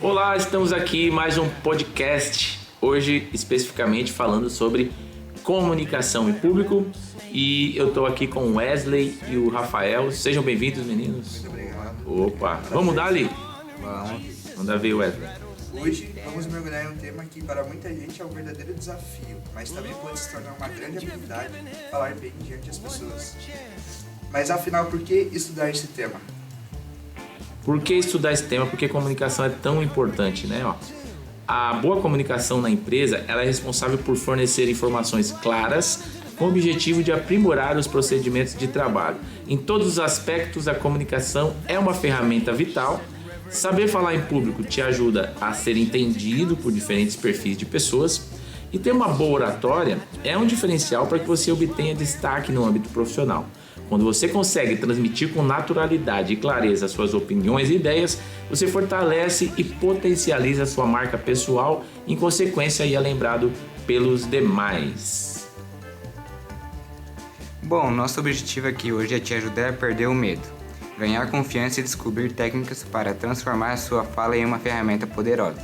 Olá, estamos aqui mais um podcast, hoje especificamente falando sobre comunicação em público e eu estou aqui com o Wesley e o Rafael. Sejam bem-vindos, meninos. Muito obrigado. Opa, vamos dar ali? Vamos. Manda ver, Wesley. Hoje vamos mergulhar em um tema que para muita gente é um verdadeiro desafio, mas também pode se tornar uma grande habilidade falar bem diante das pessoas. Mas afinal, por que estudar esse tema? Por que estudar esse tema? Porque comunicação é tão importante, né? A boa comunicação na empresa, ela é responsável por fornecer informações claras com o objetivo de aprimorar os procedimentos de trabalho. Em todos os aspectos, a comunicação é uma ferramenta vital. Saber falar em público te ajuda a ser entendido por diferentes perfis de pessoas e ter uma boa oratória é um diferencial para que você obtenha destaque no âmbito profissional. Quando você consegue transmitir com naturalidade e clareza suas opiniões e ideias, você fortalece e potencializa a sua marca pessoal, em consequência é lembrado pelos demais. Bom, nosso objetivo aqui hoje é te ajudar a perder o medo, ganhar confiança e descobrir técnicas para transformar a sua fala em uma ferramenta poderosa.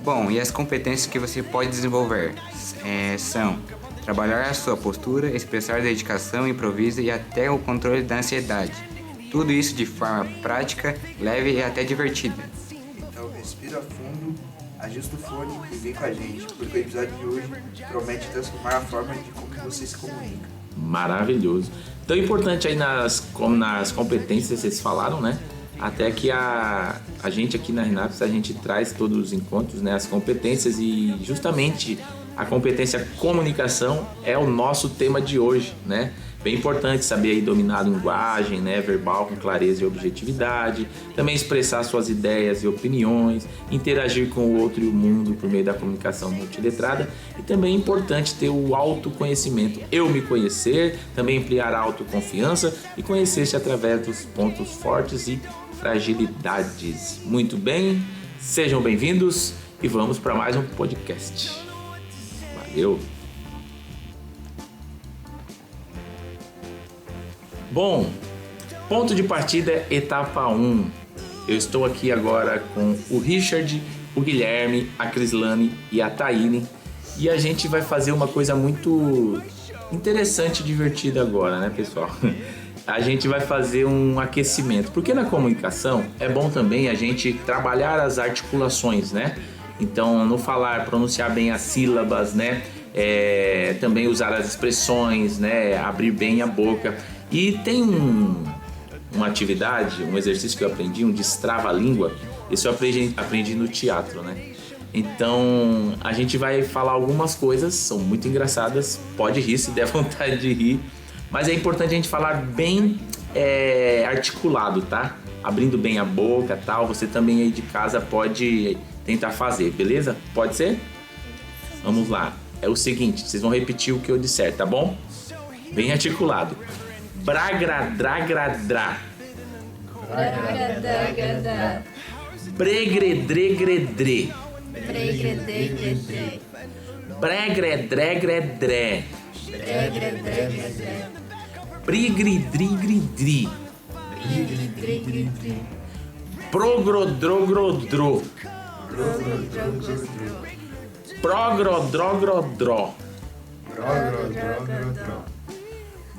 Bom, e as competências que você pode desenvolver são trabalhar a sua postura, expressar dedicação, improviso e até o controle da ansiedade. Tudo isso de forma prática, leve e até divertida. Então respira fundo, ajusta o fone e vem com a gente, porque o episódio de hoje promete transformar a forma de como você se comunica. Maravilhoso. Tão importante aí nas competências que vocês falaram, né? Até que a gente aqui na Renatos, a gente traz todos os encontros, né? As competências e justamente a competência comunicação é o nosso tema de hoje, né? Bem importante saber aí dominar a linguagem, né, verbal com clareza e objetividade, também expressar suas ideias e opiniões, interagir com o outro e o mundo por meio da comunicação multiletrada e também é importante ter o autoconhecimento, eu me conhecer, também ampliar a autoconfiança e conhecer-se através dos pontos fortes e fragilidades. Muito bem, sejam bem-vindos e vamos para mais um podcast. Valeu! Bom, ponto de partida, etapa 1. Eu estou aqui agora com o Richard, o Guilherme, a Crislane e a Taine. E a gente vai fazer uma coisa muito interessante e divertida agora, né, pessoal? A gente vai fazer um aquecimento. Porque na comunicação é bom também a gente trabalhar as articulações, né? Então, no falar, pronunciar bem as sílabas, né? Também usar as expressões, né? Abrir bem a boca. E tem uma atividade, um exercício que eu aprendi, um destrava-língua. Isso eu aprendi no teatro, né? Então, a gente vai falar algumas coisas, são muito engraçadas. Pode rir se der vontade de rir. Mas é importante a gente falar bem articulado, tá? Abrindo bem a boca e tal. Você também aí de casa pode tentar fazer, beleza? Pode ser? Vamos lá. É o seguinte, vocês vão repetir o que eu disser, tá bom? Bem articulado. Bragradragradrá. Bragradragradrá. Bregredregredrê. Bregredregredrê. Bregredregredré. Bregredregredrê. Brigridrigridri. Brigridrigridrê. Progrodrogrodrô. Progrodrogrodró.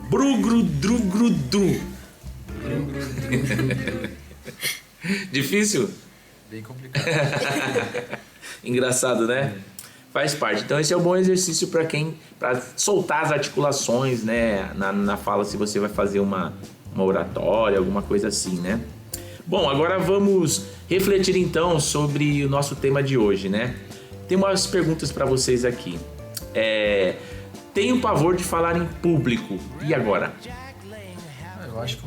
Brugrudrugrudru. Difícil? Bem complicado. Engraçado, né? Faz parte. Então esse é um bom exercício para soltar as articulações, né? Na fala, se você vai fazer uma oratória, alguma coisa assim, né? Bom, agora vamos refletir então sobre o nosso tema de hoje, né? Tem umas perguntas para vocês aqui. Tenho pavor de falar em público. E agora? Eu acho que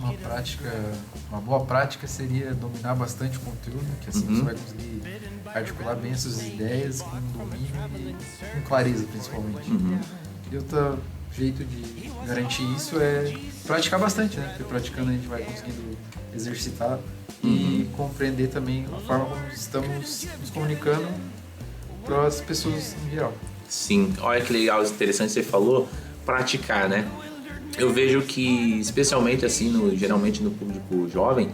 uma boa prática seria dominar bastante o conteúdo, que assim você vai conseguir articular bem as suas ideias com domínio e com clareza, principalmente. E outro jeito de garantir isso é praticar bastante, né? Porque praticando a gente vai conseguindo exercitar e compreender também a forma como estamos nos comunicando para as pessoas em geral. Sim, olha que legal, interessante que você falou, praticar, né? eu vejo que, especialmente assim, geralmente no público jovem,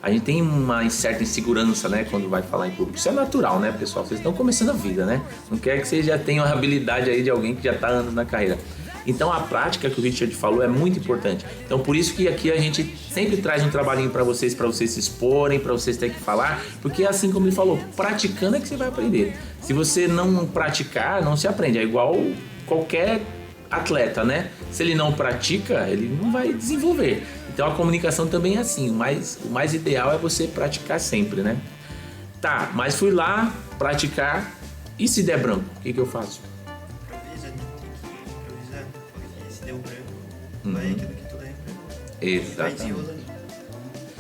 a gente tem uma certa insegurança, né, quando vai falar em público. Isso é natural, né, pessoal? Vocês estão começando a vida, né? Não quer que vocês já tenham a habilidade aí de alguém que já está anos na carreira. Então a prática que o Richard falou é muito importante. Então por isso que aqui a gente sempre traz um trabalhinho para vocês se exporem, para vocês terem que falar, porque assim como ele falou, praticando é que você vai aprender. Se você não praticar, não se aprende. É igual qualquer atleta, né? Se ele não pratica, ele não vai desenvolver. Então a comunicação também é assim, o mais ideal é você praticar sempre, né? Tá, mas fui lá praticar e se der branco, o que eu faço? Improvisa, tem que improvisar, porque se deu branco, vai aquilo que tu lembra. Vai Exatamente. desenrolando.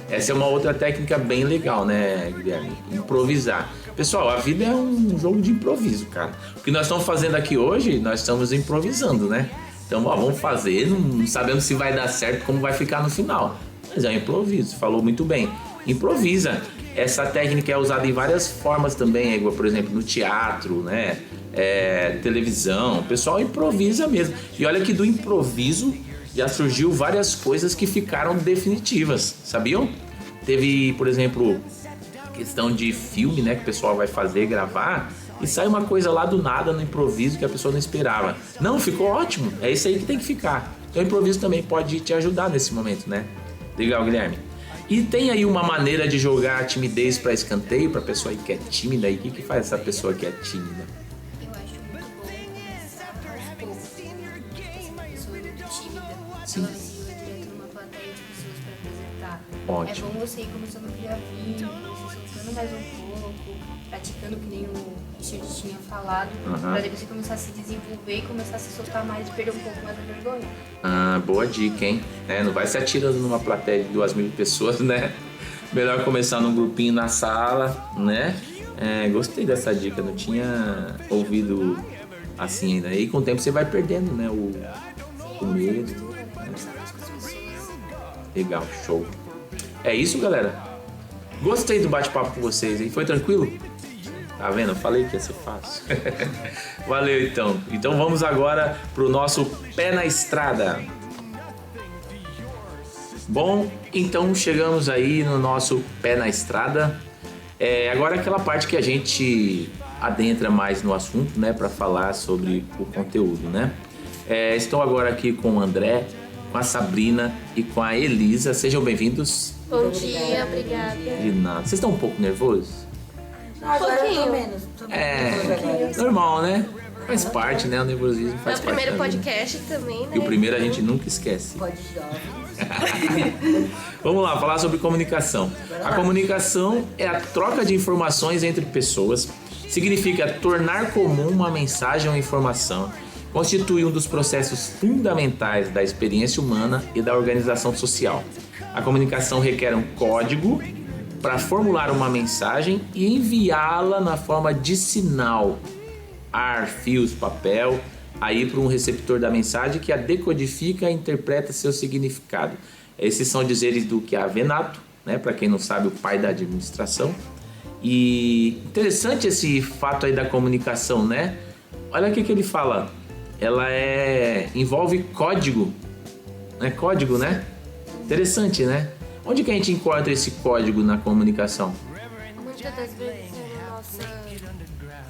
Essa é uma outra técnica bem legal, né, Guilherme? Improvisar. Pessoal, a vida é um jogo de improviso, cara. O que nós estamos fazendo aqui hoje, nós estamos improvisando, né? Então, ó, vamos fazer, não sabemos se vai dar certo, como vai ficar no final. Mas é um improviso, falou muito bem. Improvisa. Essa técnica é usada em várias formas também, igual, por exemplo, no teatro, né? Televisão. O pessoal improvisa mesmo. E olha que do improviso já surgiu várias coisas que ficaram definitivas, sabiam? Teve, por exemplo, questão de filme, né? Que o pessoal vai fazer, gravar, e sai uma coisa lá do nada no improviso que a pessoa não esperava. Não, ficou ótimo. É isso aí que tem que ficar. Então o improviso também pode te ajudar nesse momento, né? Legal, Guilherme. E tem aí uma maneira de jogar a timidez para escanteio, para pessoa aí que é tímida. E o que faz essa pessoa que é tímida? Eu acho muito bom começar aos poucos. Essa pessoa muito tímida, Sim. ela se joga direto numa plateia de pessoas para apresentar. Ótimo. É bom você ir começando criar vídeo, se soltando mais um pouco, praticando que nem o Richard tinha falado, para depois você começar a se desenvolver e começar a se soltar mais e perder um pouco mais a vergonha. Ah, boa dica, hein? Não vai se atirando numa plateia de 2.000 pessoas, né? Melhor começar num grupinho na sala, né? Gostei dessa dica, não tinha ouvido assim ainda. E com o tempo você vai perdendo, né? O medo. Conversar mais com as pessoas. Legal, show. É isso, galera? Gostei do bate-papo com vocês, hein? Foi tranquilo? Tá vendo? Eu falei que ia ser fácil. Valeu, então. Então vamos agora pro nosso Pé na Estrada. Bom, então chegamos aí no nosso Pé na Estrada. Agora é aquela parte que a gente adentra mais no assunto, né? Para falar sobre o conteúdo, né? Estou agora aqui com o André, com a Sabrina e com a Elisa. Sejam bem-vindos. Bom dia, obrigada. De nada. Vocês estão um pouco nervosos? Agora eu tô menos. Normal, né? Faz parte, né? O nervosismo É faz o parte. primeiro da vida. podcast também, né? E o primeiro a gente nunca esquece. Pode jovem. Vamos lá, falar sobre comunicação. A comunicação é a troca de informações entre pessoas. Significa tornar comum uma mensagem ou informação. Constitui um dos processos fundamentais da experiência humana e da organização social. A comunicação requer um código para formular uma mensagem e enviá-la na forma de sinal, ar, fios, papel, aí para um receptor da mensagem que a decodifica e interpreta seu significado. Esses são dizeres do Chiavenato, né? Para quem não sabe, o pai da administração. E interessante esse fato aí da comunicação, né? Olha o que ele fala. Ela envolve código, né? Código, né? Interessante, né? Onde que a gente encontra esse código na comunicação? Muitas das vezes é nossa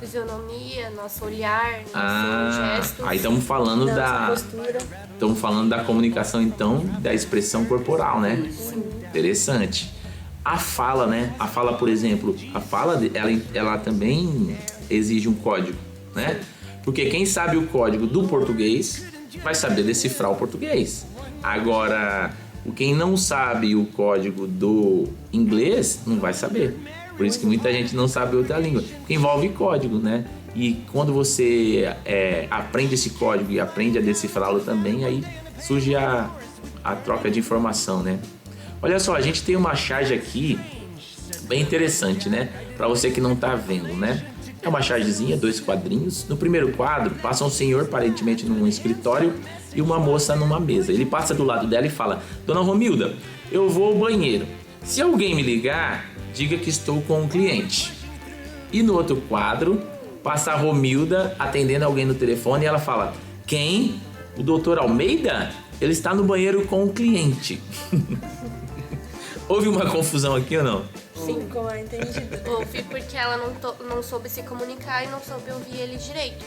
fisionomia, nosso olhar, nosso gesto, Aí estamos falando nossa postura. Estamos falando da comunicação, então, da expressão corporal, né? Sim. Interessante. A fala, né? A fala, por exemplo, ela também exige um código, né? Porque quem sabe o código do português vai saber decifrar o português. Agora, quem não sabe o código do inglês não vai saber. Por isso que muita gente não sabe outra língua. Porque envolve código, né? E quando você aprende esse código e aprende a decifrá-lo também, aí surge a troca de informação, né? Olha só, a gente tem uma charge aqui bem interessante, né? Para você que não tá vendo, né? É uma chargezinha, 2 quadrinhos. No primeiro quadro, passa um senhor, aparentemente num escritório, e uma moça numa mesa. Ele passa do lado dela e fala: Dona Romilda, eu vou ao banheiro. Se alguém me ligar, diga que estou com um cliente. E no outro quadro, passa a Romilda atendendo alguém no telefone e ela fala: Quem? O doutor Almeida, ele está no banheiro com o cliente. Houve uma confusão aqui ou não? Sim, ficou mal entendido. Houve porque ela não soube se comunicar e não soube ouvir ele direito.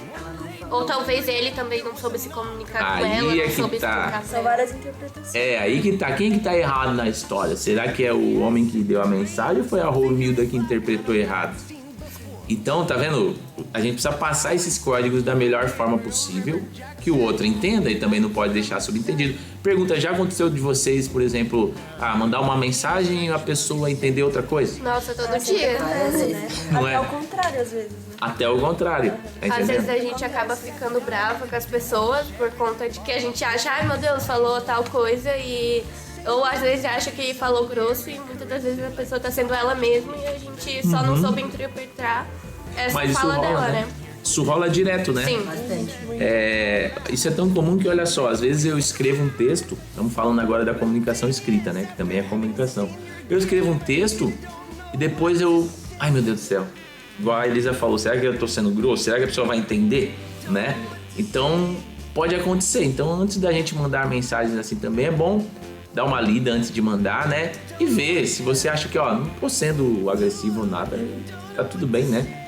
Ou talvez ele também não soube se comunicar com ela, não soube explicar. São várias interpretações. Aí que tá. Quem que tá errado na história? Será que é o homem que deu a mensagem ou foi a Romilda que interpretou errado? Então, tá vendo? A gente precisa passar esses códigos da melhor forma possível, que o outro entenda e também não pode deixar subentendido. Pergunta, já aconteceu de vocês, por exemplo, mandar uma mensagem e a pessoa entender outra coisa? Nossa, todo dia. Acontece, né? Não Até é? o contrário, às vezes, né? Até o contrário. Tá Às vezes entendendo? a gente acaba ficando brava com as pessoas por conta de que a gente acha, ai meu Deus, falou tal coisa e... Ou às vezes acha que falou grosso e muitas das vezes a pessoa tá sendo ela mesma e a gente só não soube interpretar essa Mas isso fala rola, dela, né? né? Isso rola direto, né? Sim. Isso é tão comum que, olha só, às vezes eu escrevo um texto, estamos falando agora da comunicação escrita, né? Que também é comunicação. Eu escrevo um texto e depois ai meu Deus do céu, igual a Elisa falou, será que eu tô sendo grosso? Será que a pessoa vai entender? Né? Então, pode acontecer. Então, antes da gente mandar mensagens assim também, é bom dar uma lida antes de mandar, né? E ver se você acha que, não tô sendo agressivo ou nada, tá tudo bem, né?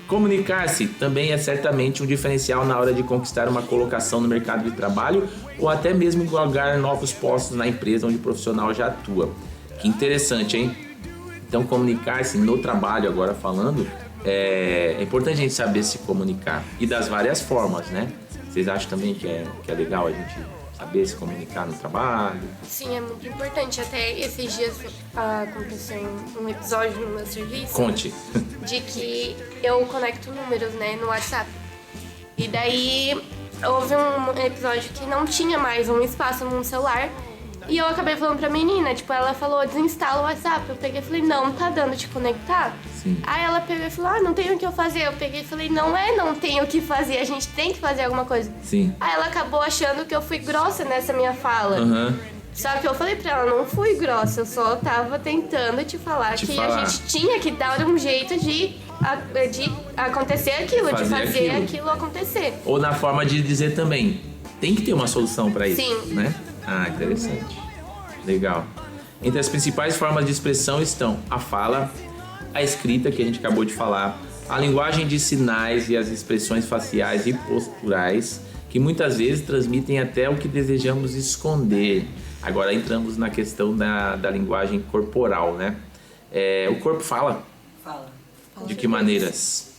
Comunicar-se também é certamente um diferencial na hora de conquistar uma colocação no mercado de trabalho ou até mesmo galgar novos postos na empresa onde o profissional já atua. Que interessante, hein? Então, comunicar-se no trabalho, agora falando, é importante a gente saber se comunicar e das várias formas, né? Vocês acham também que é legal a gente saber se comunicar no trabalho? Sim, é muito importante. Até esses dias aconteceu um episódio no meu serviço. Conte. De que eu conecto números, né, no WhatsApp. E daí houve um episódio que não tinha mais um espaço no celular. E eu acabei falando pra menina, tipo, ela falou, desinstala o WhatsApp. Eu peguei e falei, não tá dando de conectar? Sim. Aí ela pegou e falou, não tem o que eu fazer. Eu peguei e falei, não tem o que fazer, a gente tem que fazer alguma coisa. Sim. Aí ela acabou achando que eu fui grossa nessa minha fala. Uhum. Só que eu falei pra ela, não fui grossa, eu só tava tentando te falar que a gente tinha que dar um jeito de acontecer aquilo, de fazer aquilo acontecer. Ou na forma de dizer também, tem que ter uma solução para isso, Sim. né? Interessante. Legal. Entre as principais formas de expressão estão a fala, a escrita, que a gente acabou de falar, a linguagem de sinais e as expressões faciais e posturais, que muitas vezes transmitem até o que desejamos esconder. Agora entramos na questão da linguagem corporal, né? O corpo fala? Fala. De que maneiras?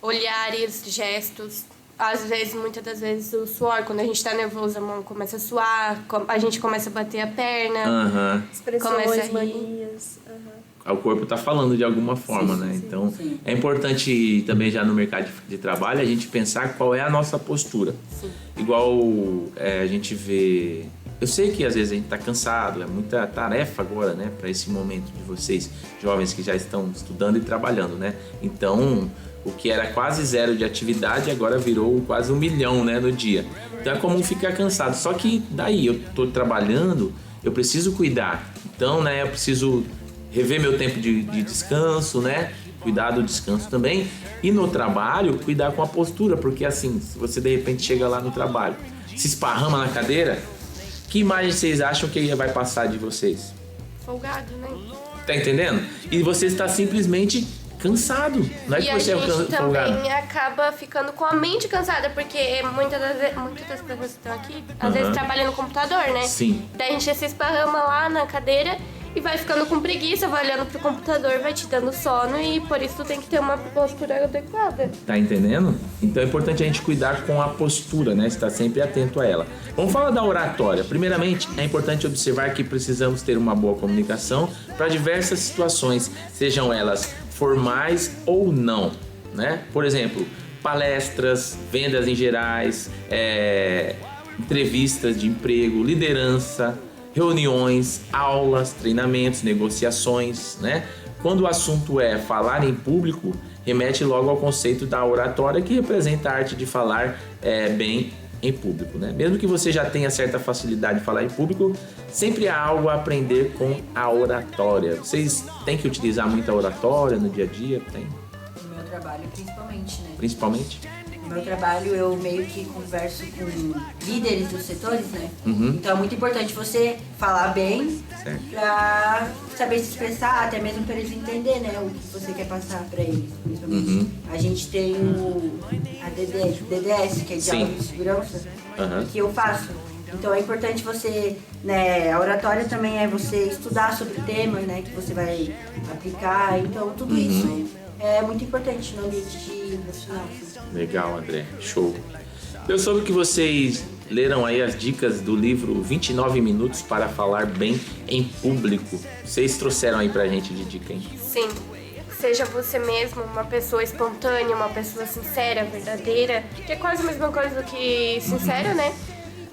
Olhares, gestos. Às vezes, muitas das vezes, o suor, quando a gente tá nervoso, a mão começa a suar, a gente começa a bater a perna. Expressões, Começa a rir. manias. O corpo está falando de alguma forma, né? Então, é importante também já no mercado de trabalho a gente pensar qual é a nossa postura. Sim. Igual a gente vê... Eu sei que às vezes a gente está cansado, é muita tarefa agora, né? Para esse momento de vocês, jovens que já estão estudando e trabalhando, né? Então, o que era quase 0 de atividade agora virou quase 1 milhão, né, no dia. Então é comum ficar cansado. Só que daí eu estou trabalhando, eu preciso cuidar. Então, né, eu preciso rever meu tempo de descanso, né? Cuidar do descanso também. E no trabalho, cuidar com a postura, porque assim, se você de repente chega lá no trabalho, se esparrama na cadeira, que imagem vocês acham que vai passar de vocês? Folgado, né? Tá entendendo? E você está simplesmente cansado. Não é que você é folgado. folgado. Acaba ficando com a mente cansada, porque muitas das pessoas que estão aqui, às vezes trabalham no computador, né? Sim. Daí a gente se esparrama lá na cadeira e vai ficando com preguiça, vai olhando pro computador, vai te dando sono e por isso tu tem que ter uma postura adequada. Tá entendendo? Então é importante a gente cuidar com a postura, né? Estar sempre atento a ela. Vamos falar da oratória. Primeiramente, é importante observar que precisamos ter uma boa comunicação para diversas situações, sejam elas formais ou não, né? Por exemplo, palestras, vendas em gerais, entrevistas de emprego, liderança, reuniões, aulas, treinamentos, negociações, né? Quando o assunto é falar em público, remete logo ao conceito da oratória, que representa a arte de falar bem em público, né? Mesmo que você já tenha certa facilidade de falar em público, sempre há algo a aprender com a oratória. Vocês têm que utilizar muito a oratória no dia a dia? Tem? No meu trabalho, principalmente, né? Principalmente? No meu trabalho, eu meio que converso com líderes dos setores, né? Então é muito importante você falar bem pra saber se expressar, até mesmo pra eles entenderem, né? O que você quer passar pra eles, principalmente. A gente tem a DDS, que é diálogo de segurança, que eu faço. Então é importante você, né, a oratória também é você estudar sobre o tema, né, que você vai aplicar. Então tudo isso é muito importante no ambiente profissional. Legal, André. Show. Eu soube que vocês leram aí as dicas do livro 29 Minutos para Falar Bem em Público. Vocês trouxeram aí pra gente de dica, hein? Sim. Seja você mesmo uma pessoa espontânea, uma pessoa sincera, verdadeira, que é quase a mesma coisa do que sincera, né?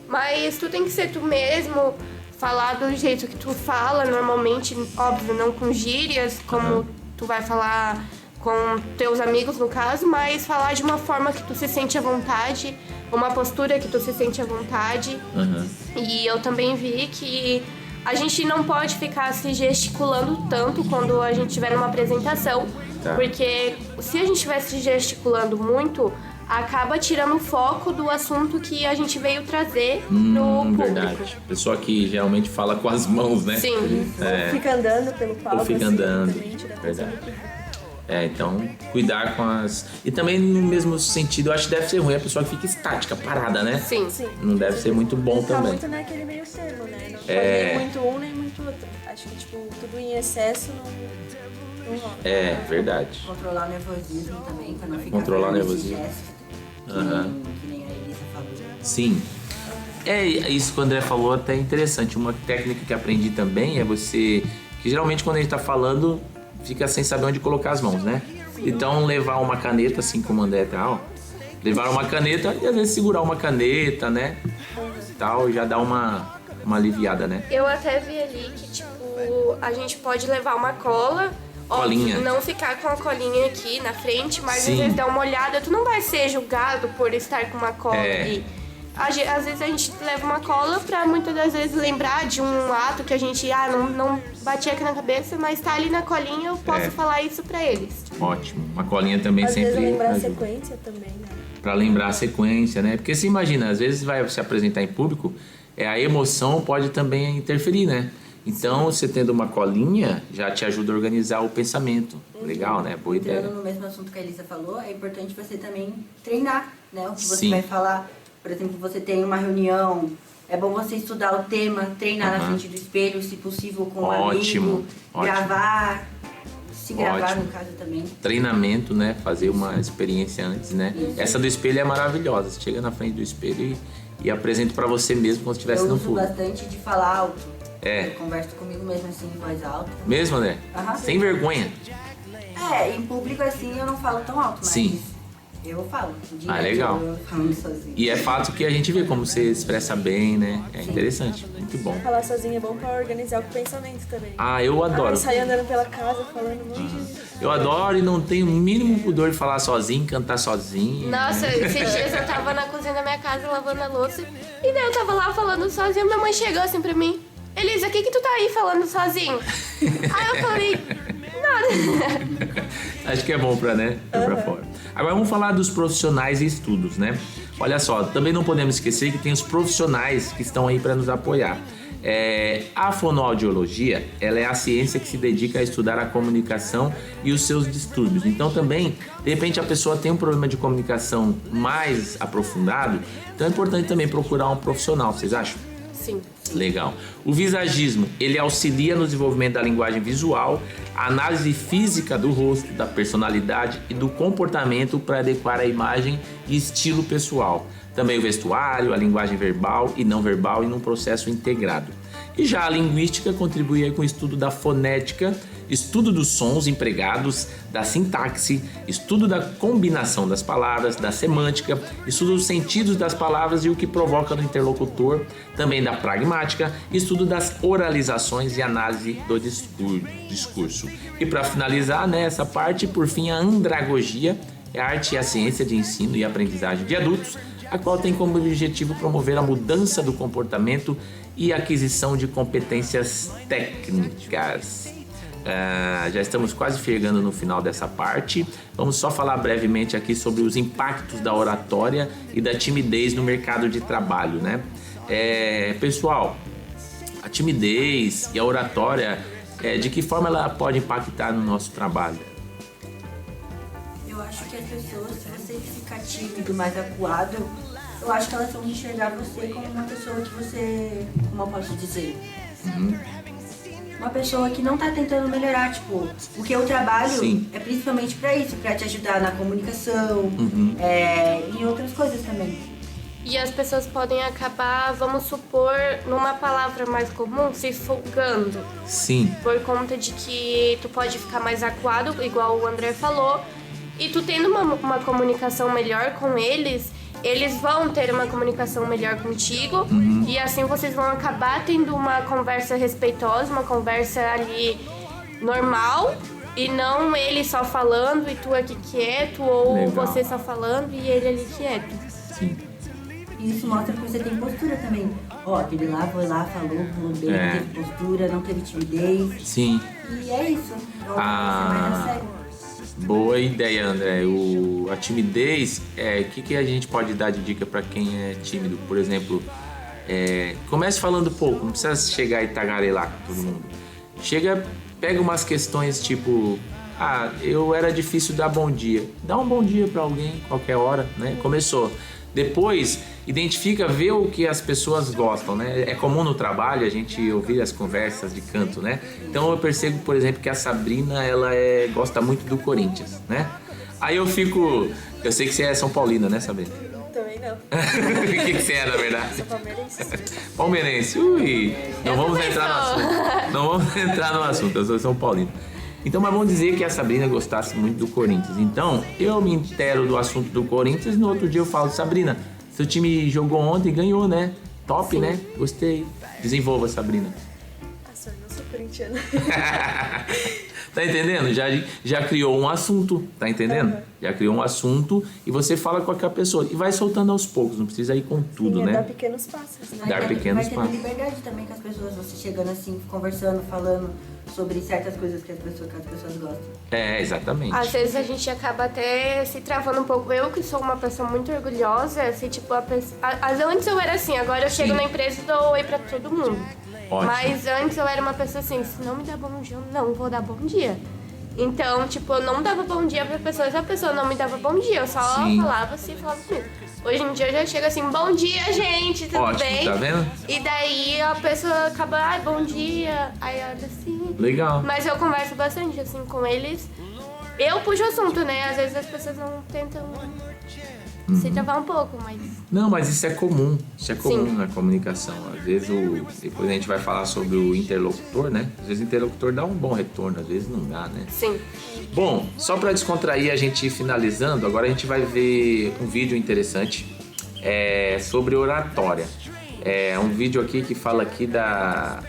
Mas tu tem que ser tu mesmo, falar do jeito que tu fala normalmente, óbvio, não com gírias, como tu vai falar com teus amigos, no caso, mas falar de uma forma que tu se sente à vontade, uma postura que tu se sente à vontade. E eu também vi que a gente não pode ficar se gesticulando tanto quando a gente estiver numa apresentação, porque se a gente estiver se gesticulando muito, acaba tirando o foco do assunto que a gente veio trazer no público. Verdade. Pessoa que geralmente fala com as mãos, né? Sim. Ou fica andando pelo palco. Ou fica assim, andando. também, tira Verdade. Então, cuidar com as... E também no mesmo sentido, eu acho que deve ser ruim a pessoa que fica estática, parada, né? Sim. Não deve ser muito bom Tá também. muito naquele meio termo, né? Não pode nem muito um, nem muito outro. Acho que, tipo, tudo em excesso não rola. É, verdade. Controlar o nervosismo também, pra não ficar Controlar o fazendo nervosismo. esse gesto, que nem a Elisa falou. Sim. Isso que o André falou até interessante. Uma técnica que aprendi também é você... Que geralmente quando a gente tá falando, fica sem saber onde colocar as mãos, né? Então levar uma caneta, assim como o André tal. Levar uma caneta e às vezes segurar uma caneta, né? Tal, já dá uma aliviada, né? Eu até vi ali que, tipo, a gente pode levar uma cola. Colinha. Óbvio, não ficar com a colinha aqui na frente, mas Sim. às vezes dar uma olhada. Tu não vai ser julgado por estar com uma cola ali. Às vezes a gente leva uma cola pra muitas das vezes lembrar de um ato que a gente não batia aqui na cabeça, mas tá ali na colinha, eu posso falar isso pra eles. Ótimo. Uma colinha também Às sempre vezes lembrar a ajuda. sequência também, né? Pra lembrar a sequência, né? Porque você imagina, às vezes vai se apresentar em público, a emoção pode também interferir, né? Então, você tendo uma colinha, já te ajuda a organizar o pensamento. Legal, né? Boa ideia. Entrando no mesmo assunto que a Elisa falou, é importante você também treinar, né? O que você Sim. vai falar. Por exemplo, você tem uma reunião, é bom você estudar o tema, treinar na frente do espelho, se possível com um amigo, gravar, se gravar no caso também. Treinamento, né? Fazer uma experiência antes, né? Isso. Essa do espelho é maravilhosa. Você chega na frente do espelho e apresenta pra você mesmo como se estivesse Eu no uso público. bastante de falar alto. É. Eu converso comigo mesmo assim, em voz alta. Mesmo, né? Sem vergonha. Em público assim eu não falo tão alto, mas Sim. eu falo. Direto, Legal. Eu falando sozinho. E é fato que a gente vê como você expressa bem, né? É interessante, muito bom. Falar sozinho é bom pra organizar o pensamento também. Eu adoro. Sair andando pela casa falando um monte de... Eu adoro e não tenho o mínimo pudor de falar sozinho, cantar sozinho. Nossa, esses dias eu tava na cozinha da minha casa lavando a louça e daí eu tava lá falando sozinha, minha mãe chegou assim pra mim: Elisa, o que tu tá aí falando sozinho? Aí eu falei: nada. Acho que é bom pra, né? Pra fora. Agora vamos falar dos profissionais e estudos, né? Olha só, também não podemos esquecer que tem os profissionais que estão aí para nos apoiar. A fonoaudiologia, ela é a ciência que se dedica a estudar a comunicação e os seus distúrbios. Então também, de repente a pessoa tem um problema de comunicação mais aprofundado, então é importante também procurar um profissional, vocês acham? Sim. Legal. O visagismo, ele auxilia no desenvolvimento da linguagem visual, a análise física do rosto, da personalidade e do comportamento para adequar a imagem e estilo pessoal. Também o vestuário, a linguagem verbal e não verbal em um processo integrado. E já a linguística contribui aí com o estudo da fonética, estudo dos sons empregados, da sintaxe, estudo da combinação das palavras, da semântica, estudo dos sentidos das palavras e o que provoca no interlocutor, também da pragmática, estudo das oralizações e análise do discurso. E para finalizar, né, essa parte, por fim, a andragogia, é a arte e a ciência de ensino e aprendizagem de adultos, a qual tem como objetivo promover a mudança do comportamento e aquisição de competências técnicas. já estamos quase chegando no final dessa parte. Vamos só falar brevemente aqui sobre os impactos da oratória e da timidez no mercado de trabalho, né? Pessoal, a timidez e a oratória, de que forma ela pode impactar no nosso trabalho? Eu acho que as pessoas, se você ficar tímido, mais acuado, eu acho que elas vão enxergar você como uma pessoa que você, como eu posso dizer, uma pessoa que não tá tentando melhorar, tipo, porque o trabalho é principalmente pra isso, pra te ajudar na comunicação, e em outras coisas também. E as pessoas podem acabar, vamos supor, numa palavra mais comum, se folgando. Sim. Por conta de que tu pode ficar mais acuado, igual o André falou, e tu tendo uma comunicação melhor com eles vão ter uma comunicação melhor contigo, e assim vocês vão acabar tendo uma conversa respeitosa, uma conversa ali normal, e não ele só falando e tu aqui quieto, ou você só falando e ele ali quieto. Sim. Isso mostra que você tem postura também. Ó, aquele lá foi lá, falou bem, teve postura, não teve timidez. Sim. E é isso. Então, você mais a sério. Boa ideia, André. A timidez, o que a gente pode dar de dica para quem é tímido? Por exemplo, comece falando pouco, não precisa chegar e tagarelar com todo mundo. Pega umas questões tipo, eu era difícil dar bom dia. Dá um bom dia para alguém, qualquer hora, né? Começou. Depois, vê o que as pessoas gostam, né? É comum no trabalho a gente ouvir as conversas de canto, né? Então eu percebo, por exemplo, que a Sabrina, ela gosta muito do Corinthians, né? Aí eu sei que você é São Paulina, né, Sabrina? Também não. O que você é, na verdade? Sou palmeirense. Palmeirense, não vamos entrar no assunto. Não vamos entrar no assunto, eu sou São Paulino. Então, mas vamos dizer que a Sabrina gostasse muito do Corinthians. Então, eu me intero do assunto do Corinthians, no outro dia eu falo, Sabrina, seu time jogou ontem e ganhou, né? Top, né? Gostei. Desenvolva, Sabrina. Nossa, eu não sou corintiana. Tá entendendo? Já criou um assunto, tá entendendo? Já criou um assunto e você fala com aquela pessoa. E vai soltando aos poucos, não precisa ir com tudo, né? Dar pequenos passos, né? Dar pequenos passos. Vai tendo liberdade também com as pessoas, você chegando assim, conversando, falando sobre certas coisas que as pessoas gostam. Exatamente. Às vezes a gente acaba até se travando um pouco. Eu que sou uma pessoa muito orgulhosa, assim, tipo, antes eu era assim, agora eu chego na empresa e dou oi pra todo mundo. Ótimo. Mas antes eu era uma pessoa assim, se não me dá bom dia, eu não vou dar bom dia. Então, tipo, eu não dava bom dia pra pessoa, se a pessoa não me dava bom dia, eu só falava assim, falava comigo. Hoje em dia eu já chego assim, bom dia, gente, tudo bem? Tá vendo? E daí a pessoa acaba, bom dia, aí olha assim. Legal. Mas eu converso bastante, assim, com eles. Eu puxo o assunto, né? Às vezes as pessoas não tentam se travar um pouco, mas... Não, mas isso é comum. Isso é comum na comunicação. Às vezes, depois a gente vai falar sobre o interlocutor, né? Às vezes o interlocutor dá um bom retorno, às vezes não dá, né? Sim. Bom, só para descontrair a gente ir finalizando, agora a gente vai ver um vídeo interessante sobre oratória. É um vídeo aqui que fala aqui da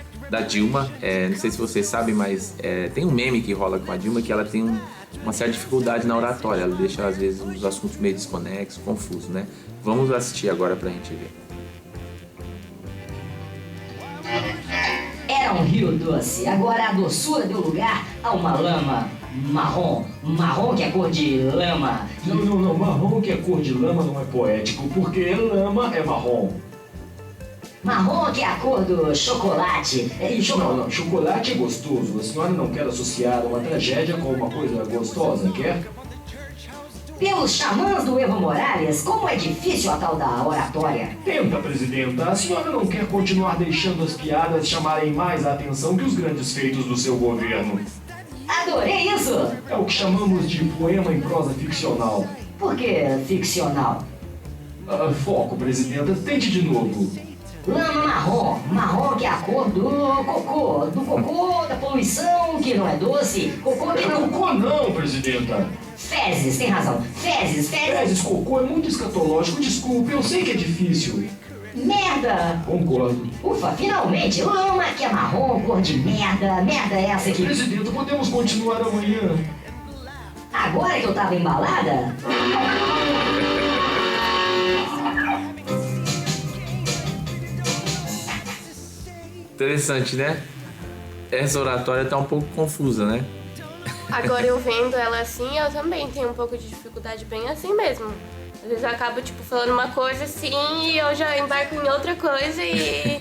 Dilma. Não sei se vocês sabem, mas tem um meme que rola com a Dilma que ela tem uma certa dificuldade na oratória. Ela deixa, às vezes, os assuntos meio desconexos, confusos, né? Vamos assistir agora pra gente ver. Era um rio doce, agora a doçura deu lugar a uma lama marrom. Marrom que é cor de lama. Não, marrom que é cor de lama não é poético, porque lama é marrom. Marrom que é a cor do chocolate. Não, chocolate é gostoso. A senhora não quer associar uma tragédia com uma coisa gostosa, quer? Pelos xamãs do Evo Morales, como é difícil a tal da oratória. Tenta, presidenta. A senhora não quer continuar deixando as piadas chamarem mais a atenção que os grandes feitos do seu governo. Adorei isso! É o que chamamos de poema em prosa ficcional. Por que ficcional? Foco, presidenta. Tente de novo. Lama marrom. Marrom que é a cor do cocô. Do cocô, da poluição, que não é doce. Cocô que não... Cocô não, presidenta. Fezes, tem razão. Fezes. Fezes, cocô é muito escatológico. Desculpe, eu sei que é difícil. Merda! Concordo. Ufa, finalmente! Lama que é marrom, cor de merda. Merda é essa aqui. Presidente, podemos continuar amanhã. Agora que eu tava embalada... Interessante, né? essa oratória tá um pouco confusa, né? Agora eu vendo ela assim, eu também tenho um pouco de dificuldade bem assim mesmo. Às vezes eu acabo, tipo, falando uma coisa assim e eu já embarco em outra coisa e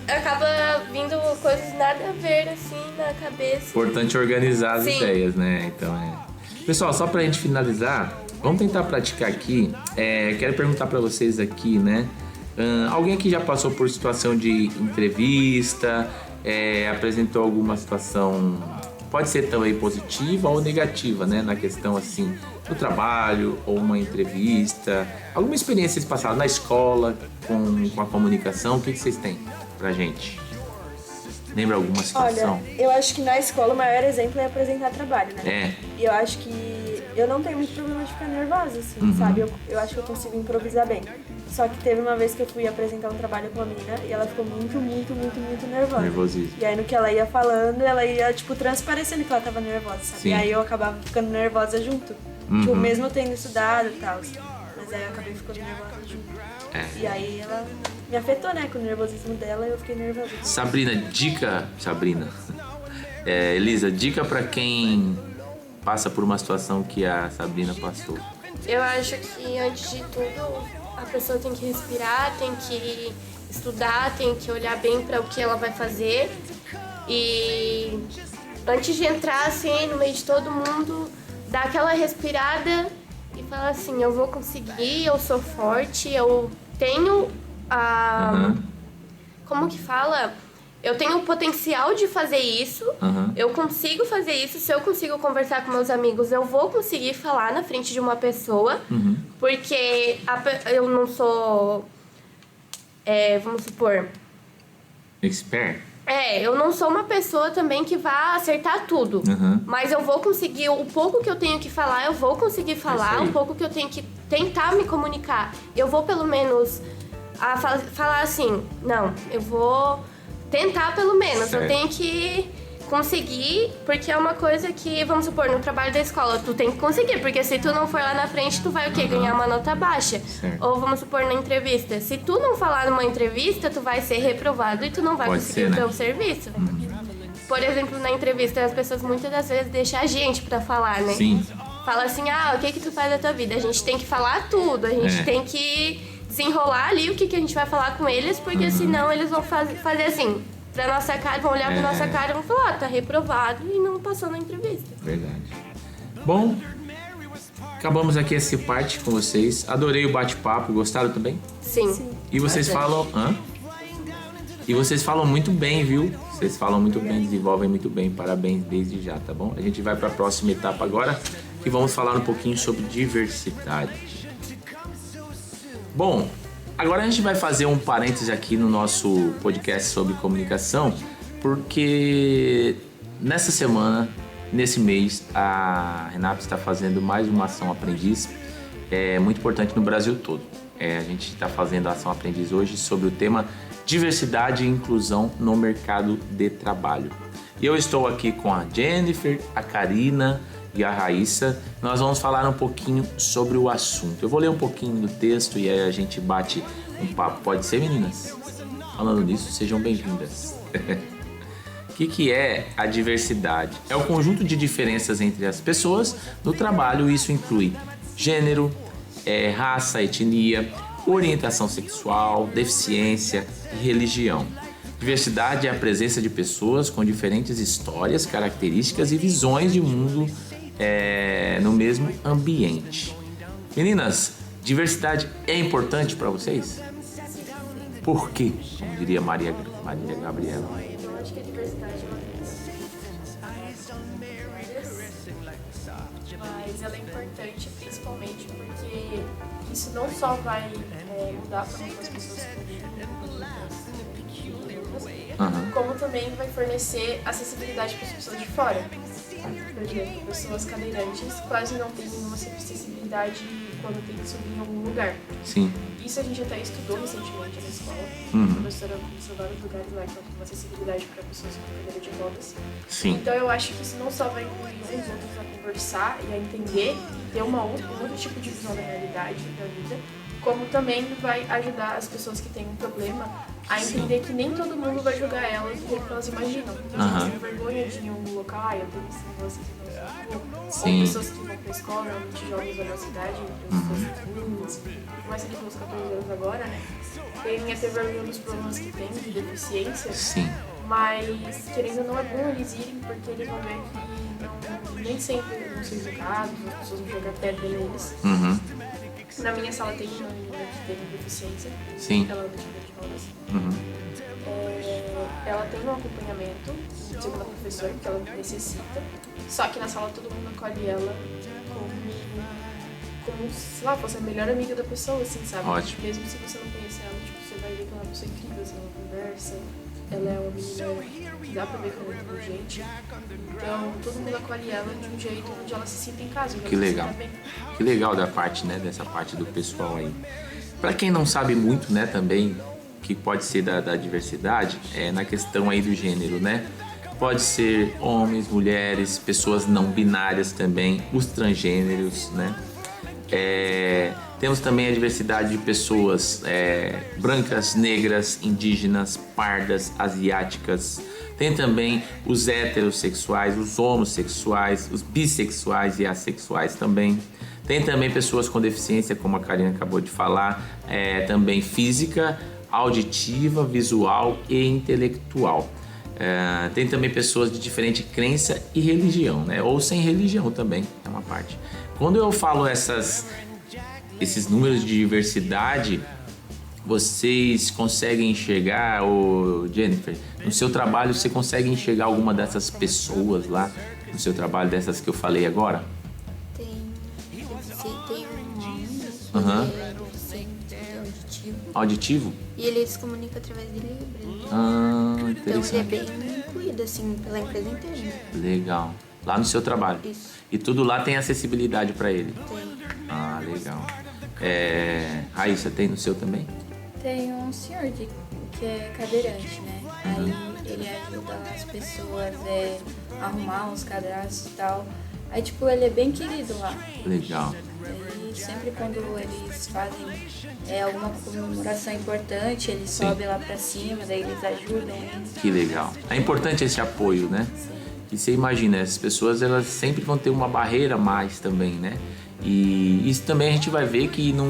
acaba vindo coisas nada a ver, assim, na cabeça. Importante organizar as Sim. ideias, né? Então Pessoal, só pra gente finalizar, vamos tentar praticar aqui. Quero perguntar pra vocês aqui, né? Alguém aqui já passou por situação de entrevista, apresentou alguma situação, pode ser também positiva ou negativa, né? Na questão, assim, do trabalho ou uma entrevista, alguma experiência passada na escola com a comunicação, o que vocês têm pra gente? Lembra alguma situação? Olha, eu acho que na escola o maior exemplo é apresentar trabalho, né? E eu acho que eu não tenho muito problema de ficar nervosa, assim, sabe? Eu acho que eu consigo improvisar bem. Só que teve uma vez que eu fui apresentar um trabalho com uma menina e ela ficou muito nervosa. Nervosismo. E aí no que ela ia falando, ela ia, tipo, transparecendo que ela tava nervosa, sabe? Sim. E aí eu acabava ficando nervosa junto. Tipo, mesmo tendo estudado e tal. Mas aí eu acabei ficando nervosa junto. E aí ela me afetou, né, com o nervosismo dela e eu fiquei nervosa. Elisa, dica pra quem passa por uma situação que a Sabrina passou. Eu acho que antes de tudo a pessoa tem que respirar, tem que estudar, tem que olhar bem para o que ela vai fazer e antes de entrar assim no meio de todo mundo, dar aquela respirada e falar assim, eu vou conseguir, eu sou forte, eu tenho a... Como que fala? Eu tenho o potencial de fazer isso, eu consigo fazer isso, se eu consigo conversar com meus amigos, eu vou conseguir falar na frente de uma pessoa, porque eu não sou, vamos supor... Expert? Eu não sou uma pessoa também que vá acertar tudo, mas eu vou conseguir, o pouco que eu tenho que falar, eu vou conseguir falar, o pouco que eu tenho que tentar me comunicar, eu vou pelo menos falar assim, não, eu vou... Tentar pelo menos, eu tenho que conseguir, porque é uma coisa que, vamos supor, no trabalho da escola, tu tem que conseguir, porque se tu não for lá na frente, tu vai o quê? Ganhar uma nota baixa. Ou vamos supor, na entrevista, se tu não falar numa entrevista, tu vai ser reprovado e tu não vai conseguir o teu serviço. Por exemplo, na entrevista, as pessoas muitas das vezes deixam a gente pra falar, né? Sim. Fala assim, o que que tu faz da tua vida? A gente tem que falar tudo, a gente tem que... desenrolar ali o que a gente vai falar com eles, porque senão eles vão fazer assim, pra nossa cara, vão olhar pra nossa cara e vão falar, tá reprovado e não passou na entrevista. Verdade. Bom, acabamos aqui essa parte com vocês. Adorei o bate-papo, gostaram também? Sim. E vocês falam... E vocês falam muito bem, viu? Vocês falam muito bem, desenvolvem muito bem. Parabéns desde já, tá bom? A gente vai pra próxima etapa agora, que vamos falar um pouquinho sobre diversidade. Bom, agora a gente vai fazer um parêntese aqui no nosso podcast sobre comunicação, porque nessa semana, nesse mês, a Renata está fazendo mais uma ação aprendiz, muito importante no Brasil todo. A gente está fazendo a ação aprendiz hoje sobre o tema diversidade e inclusão no mercado de trabalho. E eu estou aqui com a Jennifer, a Karina e a Raíssa. Nós vamos falar um pouquinho sobre o assunto. Eu vou ler um pouquinho do texto e aí a gente bate um papo. Pode ser, meninas? Falando nisso, sejam bem-vindas. O que é a diversidade? É o conjunto de diferenças entre as pessoas no trabalho. Isso inclui gênero, raça, etnia, orientação sexual, deficiência e religião. Diversidade é a presença de pessoas com diferentes histórias, características e visões de mundo no mesmo ambiente. Meninas, diversidade é importante para vocês? Por quê? Como diria Maria Gabriela. Eu acho que a diversidade é uma mas ela é importante principalmente porque isso não só vai mudar para as pessoas como também vai fornecer acessibilidade para as pessoas de fora. Por exemplo, pessoas cadeirantes quase não têm nenhuma acessibilidade quando tem que subir em algum lugar. Sim. Isso a gente até estudou recentemente na escola. A professora começou vários lugares lá que tem uma acessibilidade para pessoas com cadeira de rodas. Sim. Então eu acho que isso não só vai incluir uns outros a conversar e a entender e ter um outro tipo de visão da realidade da vida, como também vai ajudar as pessoas que têm um problema a entender que nem todo mundo vai julgar elas do jeito que elas imaginam. Então, se você tem vergonha de ir em um local, eu tenho esse negócio ou pessoas que vão pra escola, normalmente jovens da nossa idade, começa ali com uns 14 anos agora, né? Tem a ter vergonha dos problemas que tem de deficiência. Sim. Mas, querendo ou não, é bom eles irem, porque eles vão ver que nem sempre vão ser educados, as pessoas vão jogar pedra neles. Na minha sala tem uma menina que tem deficiência. Sim. Ela anda de rodas. Ela tem um acompanhamento, segundo a professora, que ela necessita. Só que na sala todo mundo acolhe ela como sei lá, fosse a melhor amiga da pessoa, assim, sabe? Ótimo. Mesmo se você não conhecer ela, tipo, você vai ver que ela é uma pessoa incrível, assim, ela conversa. Ela é uma menina que dá pra ver que ela é inteligente. Então, todo mundo acolhe ela de um jeito onde ela se sinta em casa. Que legal. Que legal da parte, né? Dessa parte do pessoal aí. Pra quem não sabe muito, né, também, que pode ser da diversidade, é na questão aí do gênero, né? Pode ser homens, mulheres, pessoas não binárias também, os transgêneros, né? Temos também a diversidade de pessoas brancas, negras, indígenas, pardas, asiáticas. Tem também os heterossexuais, os homossexuais, os bissexuais e assexuais também. Tem também pessoas com deficiência, como a Karina acabou de falar, também física, auditiva, visual e intelectual. Tem também pessoas de diferente crença e religião, né? Ou sem religião também, é uma parte. Quando eu falo esses números de diversidade, vocês conseguem enxergar, Jennifer, no seu trabalho você consegue enxergar alguma dessas pessoas lá, no seu trabalho, dessas que eu falei agora? Tem um auditivo. Auditivo? E ele se comunica através de Libras. Interessante. Então ele é bem incluído, assim, pela empresa inteira. Legal. Lá no seu trabalho? Isso. E tudo lá tem acessibilidade para ele? Tem. Ah, legal. Raíssa, tem no seu também? Tem um senhor que é cadeirante, né? Aí ele ajuda as pessoas a arrumar os cadastros e tal. Aí, tipo, ele é bem querido lá. Legal. E sempre quando eles fazem alguma comemoração importante, ele sobe lá pra cima, daí eles ajudam ele. Que legal. É importante esse apoio, né? Sim. E você imagina, essas pessoas elas sempre vão ter uma barreira a mais também, né? E isso também a gente vai ver que não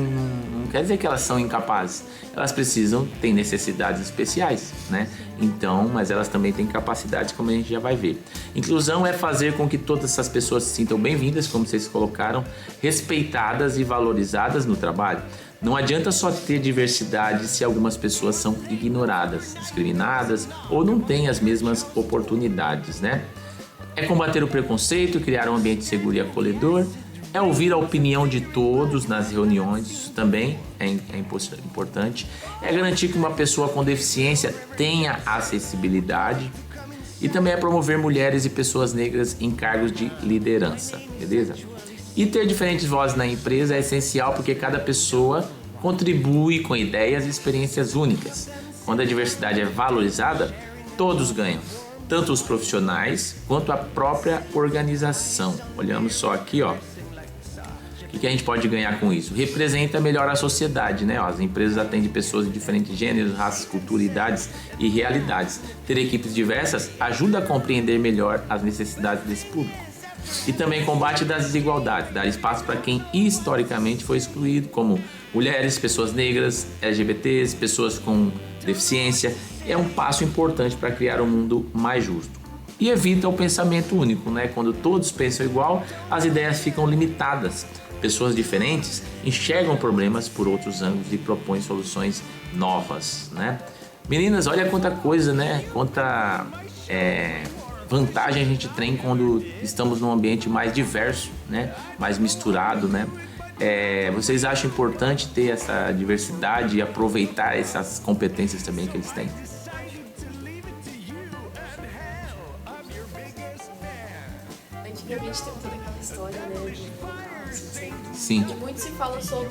quer dizer que elas são incapazes. Elas precisam, têm necessidades especiais, né? Então, mas elas também têm capacidades, como a gente já vai ver. Inclusão é fazer com que todas essas pessoas se sintam bem-vindas, como vocês colocaram, respeitadas e valorizadas no trabalho. Não adianta só ter diversidade se algumas pessoas são ignoradas, discriminadas ou não têm as mesmas oportunidades, né? É combater o preconceito, criar um ambiente seguro e acolhedor. É ouvir a opinião de todos nas reuniões, isso também é importante. É garantir que uma pessoa com deficiência tenha acessibilidade. E também é promover mulheres e pessoas negras em cargos de liderança, beleza? E ter diferentes vozes na empresa é essencial porque cada pessoa contribui com ideias e experiências únicas. Quando a diversidade é valorizada, todos ganham. Tanto os profissionais quanto a própria organização. Olhamos só aqui, ó. O que a gente pode ganhar com isso? Representa melhor a sociedade, né? As empresas atendem pessoas de diferentes gêneros, raças, culturas, idades e realidades. Ter equipes diversas ajuda a compreender melhor as necessidades desse público. E também combate das desigualdades, dar espaço para quem historicamente foi excluído, como mulheres, pessoas negras, LGBTs, pessoas com deficiência. É um passo importante para criar um mundo mais justo. E evita o pensamento único, né? Quando todos pensam igual, as ideias ficam limitadas. Pessoas diferentes enxergam problemas por outros ângulos e propõem soluções novas, né? Meninas, olha quanta coisa, né? Quanta vantagem a gente tem quando estamos num ambiente mais diverso, né? Mais misturado, né? Vocês acham importante ter essa diversidade e aproveitar essas competências também que eles têm? Antigamente tem toda aquela história, né? Sim. Que muito se fala sobre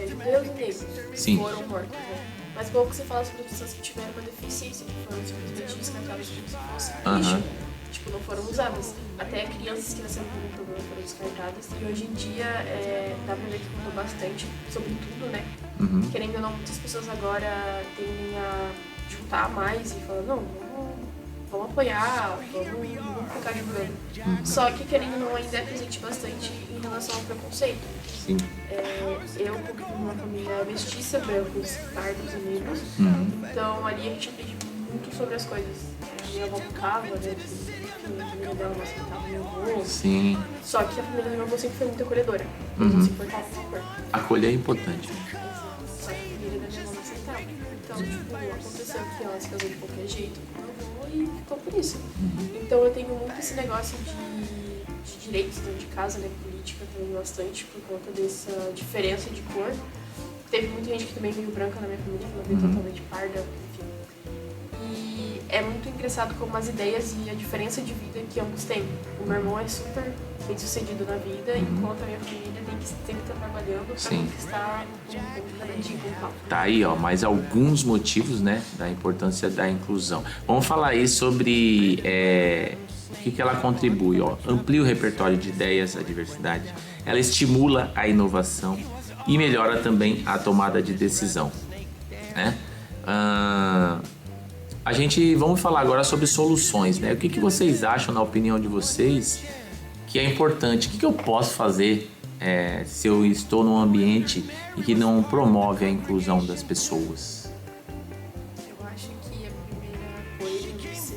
judeus e negros que foram mortos, né? Mas pouco se fala sobre pessoas que tiveram uma deficiência, que foram simplesmente descartadas como se fosse lixo. tipo, não foram usadas. Até crianças que nasceram com um problema foram descartadas. E hoje em dia, dá pra ver que mudou bastante sobre tudo, né? Querendo ou não, muitas pessoas agora tendem a juntar mais e falar, não, vamos apoiar, vamos ficar julgando. Só que, querendo ou não, ainda é presente bastante em relação ao preconceito. Sim. Eu, como uma família mestiça, brancos, pardos e negros, então ali a gente aprende muito sobre as coisas. Minha avó ficava, né? A família dela não aceitava meu avô. Sim. Só que a família do meu avô sempre foi muito acolhedora. Não se importava com a cor. Acolher é importante. Só que a família da minha avó não aceitava. Então, tipo, aconteceu que ela se casou de qualquer jeito com meu avô e ficou por isso. Então eu tenho muito esse negócio de direitos dentro de casa, né? Política também bastante, por conta dessa diferença de cor. Teve muita gente que também veio branca na minha família, que não veio totalmente parda, enfim. E é muito engraçado como as ideias e a diferença de vida que ambos têm. O meu irmão é super bem sucedido na vida, enquanto a minha família tem que sempre estar trabalhando para conquistar cada dia com calma. Tá aí, ó, mais alguns motivos, né, da importância da inclusão. Vamos falar aí sobre o que ela contribui, ó. Amplia o repertório de ideias, a diversidade. Ela estimula a inovação e melhora também a tomada de decisão, né? Vamos falar agora sobre soluções, né? O que vocês acham, na opinião de vocês, que é importante? O que eu posso fazer se eu estou num ambiente e que não promove a inclusão das pessoas? Eu acho que a primeira coisa é você,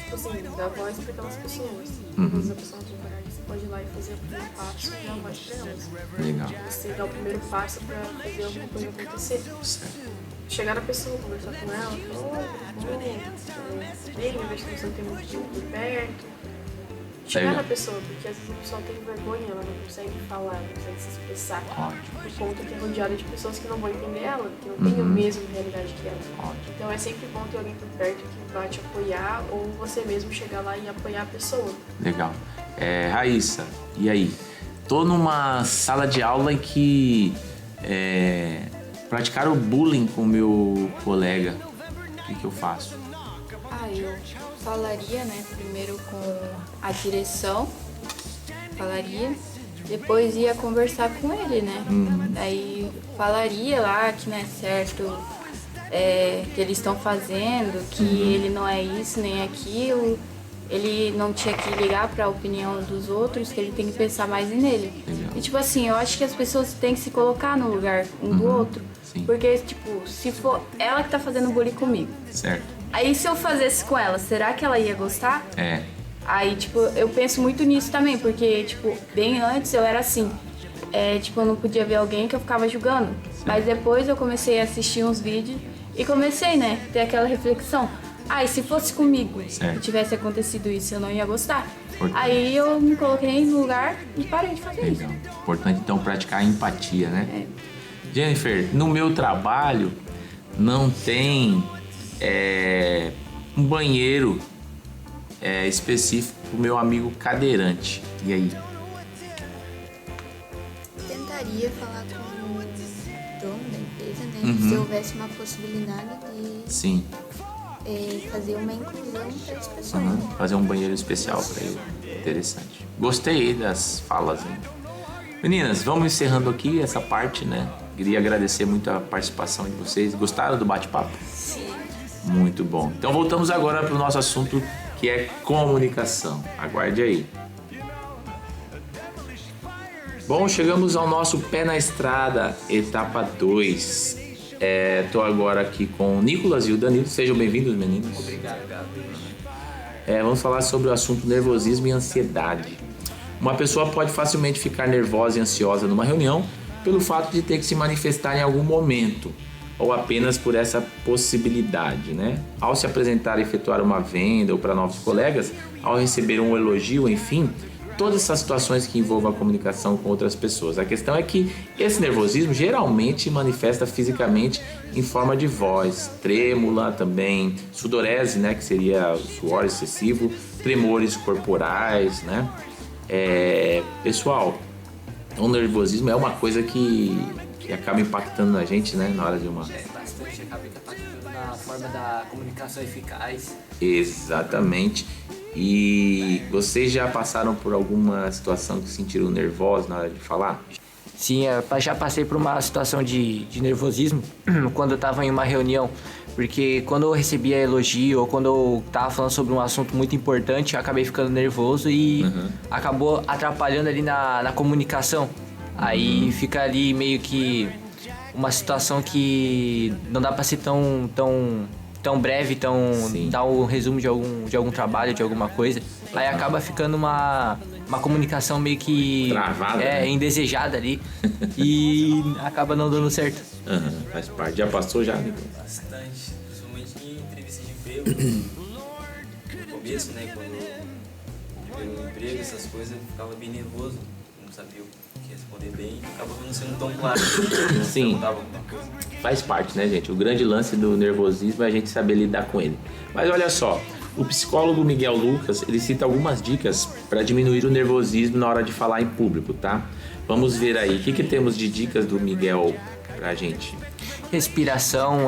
tipo assim, dar voz para aquelas pessoas. Às vezes a pessoa não tem coragem, você pode ir lá e fazer o primeiro passo e dar voz para elas. Legal. Você dá o primeiro passo para fazer alguma coisa acontecer. Certo. Chegar na pessoa, conversar com ela, falar, bem, ao invés de você não ter muito tempo por perto. Chegar na pessoa, porque às vezes a pessoa tem vergonha, ela não consegue falar, não consegue se expressar. Por conta que é rodeada de pessoas que não vão entender ela, que não têm a mesma realidade que ela. Então é sempre bom ter alguém por perto que vai te apoiar, ou você mesmo chegar lá e apoiar a pessoa. Legal. Raíssa, e aí? Tô numa sala de aula em que praticaram bullying com o meu colega. O que eu faço? Eu falaria, né, primeiro com a direção, depois ia conversar com ele, né? Daí falaria lá que não é certo que eles estão fazendo, que ele não é isso nem aquilo, ele não tinha que ligar para a opinião dos outros, que ele tem que pensar mais nele. E tipo assim, eu acho que as pessoas têm que se colocar no lugar um do outro, porque tipo, se for ela que tá fazendo bullying comigo, certo? Aí se eu fizesse com ela, será que ela ia gostar? Aí, tipo, eu penso muito nisso também, porque, tipo, bem antes eu era assim. Tipo, eu não podia ver alguém que eu ficava julgando. Mas depois eu comecei a assistir uns vídeos e comecei, né, ter aquela reflexão. E se fosse comigo e tivesse acontecido isso, eu não ia gostar. Aí eu me coloquei no lugar e parei de fazer isso. Importante, então, praticar a empatia, né? Jennifer, no meu trabalho não tem um banheiro específico pro meu amigo cadeirante. E aí? Tentaria falar com o dono da empresa, né? Se houvesse uma possibilidade de fazer uma inclusão para as pessoas. Fazer um banheiro especial para ele. Interessante. Gostei das falas, hein? Meninas, vamos encerrando aqui essa parte, né? Queria agradecer muito a participação de vocês. Gostaram do bate-papo? Sim. Muito bom. Então voltamos agora para o nosso assunto, que é comunicação. Aguarde aí. Bom, chegamos ao nosso Pé na Estrada, etapa 2. Tô agora aqui com o Nicolas e o Danilo. Sejam bem-vindos, meninos. Obrigado, Gabi. Vamos falar sobre o assunto nervosismo e ansiedade. Uma pessoa pode facilmente ficar nervosa e ansiosa numa reunião pelo fato de ter que se manifestar em algum momento, ou apenas por essa possibilidade, né? Ao se apresentar e efetuar uma venda ou para novos colegas, ao receber um elogio, enfim, todas essas situações que envolvam a comunicação com outras pessoas. A questão é que esse nervosismo geralmente manifesta fisicamente em forma de voz, trêmula também, sudorese, né, que seria o suor excessivo, tremores corporais, né? Pessoal, o nervosismo é uma coisa que acaba impactando na gente, né, na hora de uma... Bastante, acaba impactando na forma da comunicação eficaz. Exatamente. E vocês já passaram por alguma situação que se sentiram nervosos na hora de falar? Sim, eu já passei por uma situação de nervosismo quando eu estava em uma reunião, porque quando eu recebia elogio ou quando eu estava falando sobre um assunto muito importante, eu acabei ficando nervoso e acabou atrapalhando ali na comunicação. Aí fica ali meio que uma situação que não dá para ser tão breve, dar um resumo de algum trabalho, de alguma coisa. Aí acaba ficando uma comunicação meio que travada, né? Indesejada ali e acaba não dando certo. Faz parte. Já passou já, Nico? Bastante, principalmente em entrevista de emprego. No começo, né, quando eu primeiro emprego, essas coisas, eu ficava bem nervoso, não sabia o que responder bem, acaba não sendo tão claro. Sim. Faz parte, né, gente? O grande lance do nervosismo é a gente saber lidar com ele. Mas olha só, o psicólogo Miguel Lucas, ele cita algumas dicas para diminuir o nervosismo na hora de falar em público, tá? Vamos ver aí, o que temos de dicas do Miguel pra gente? Respiração.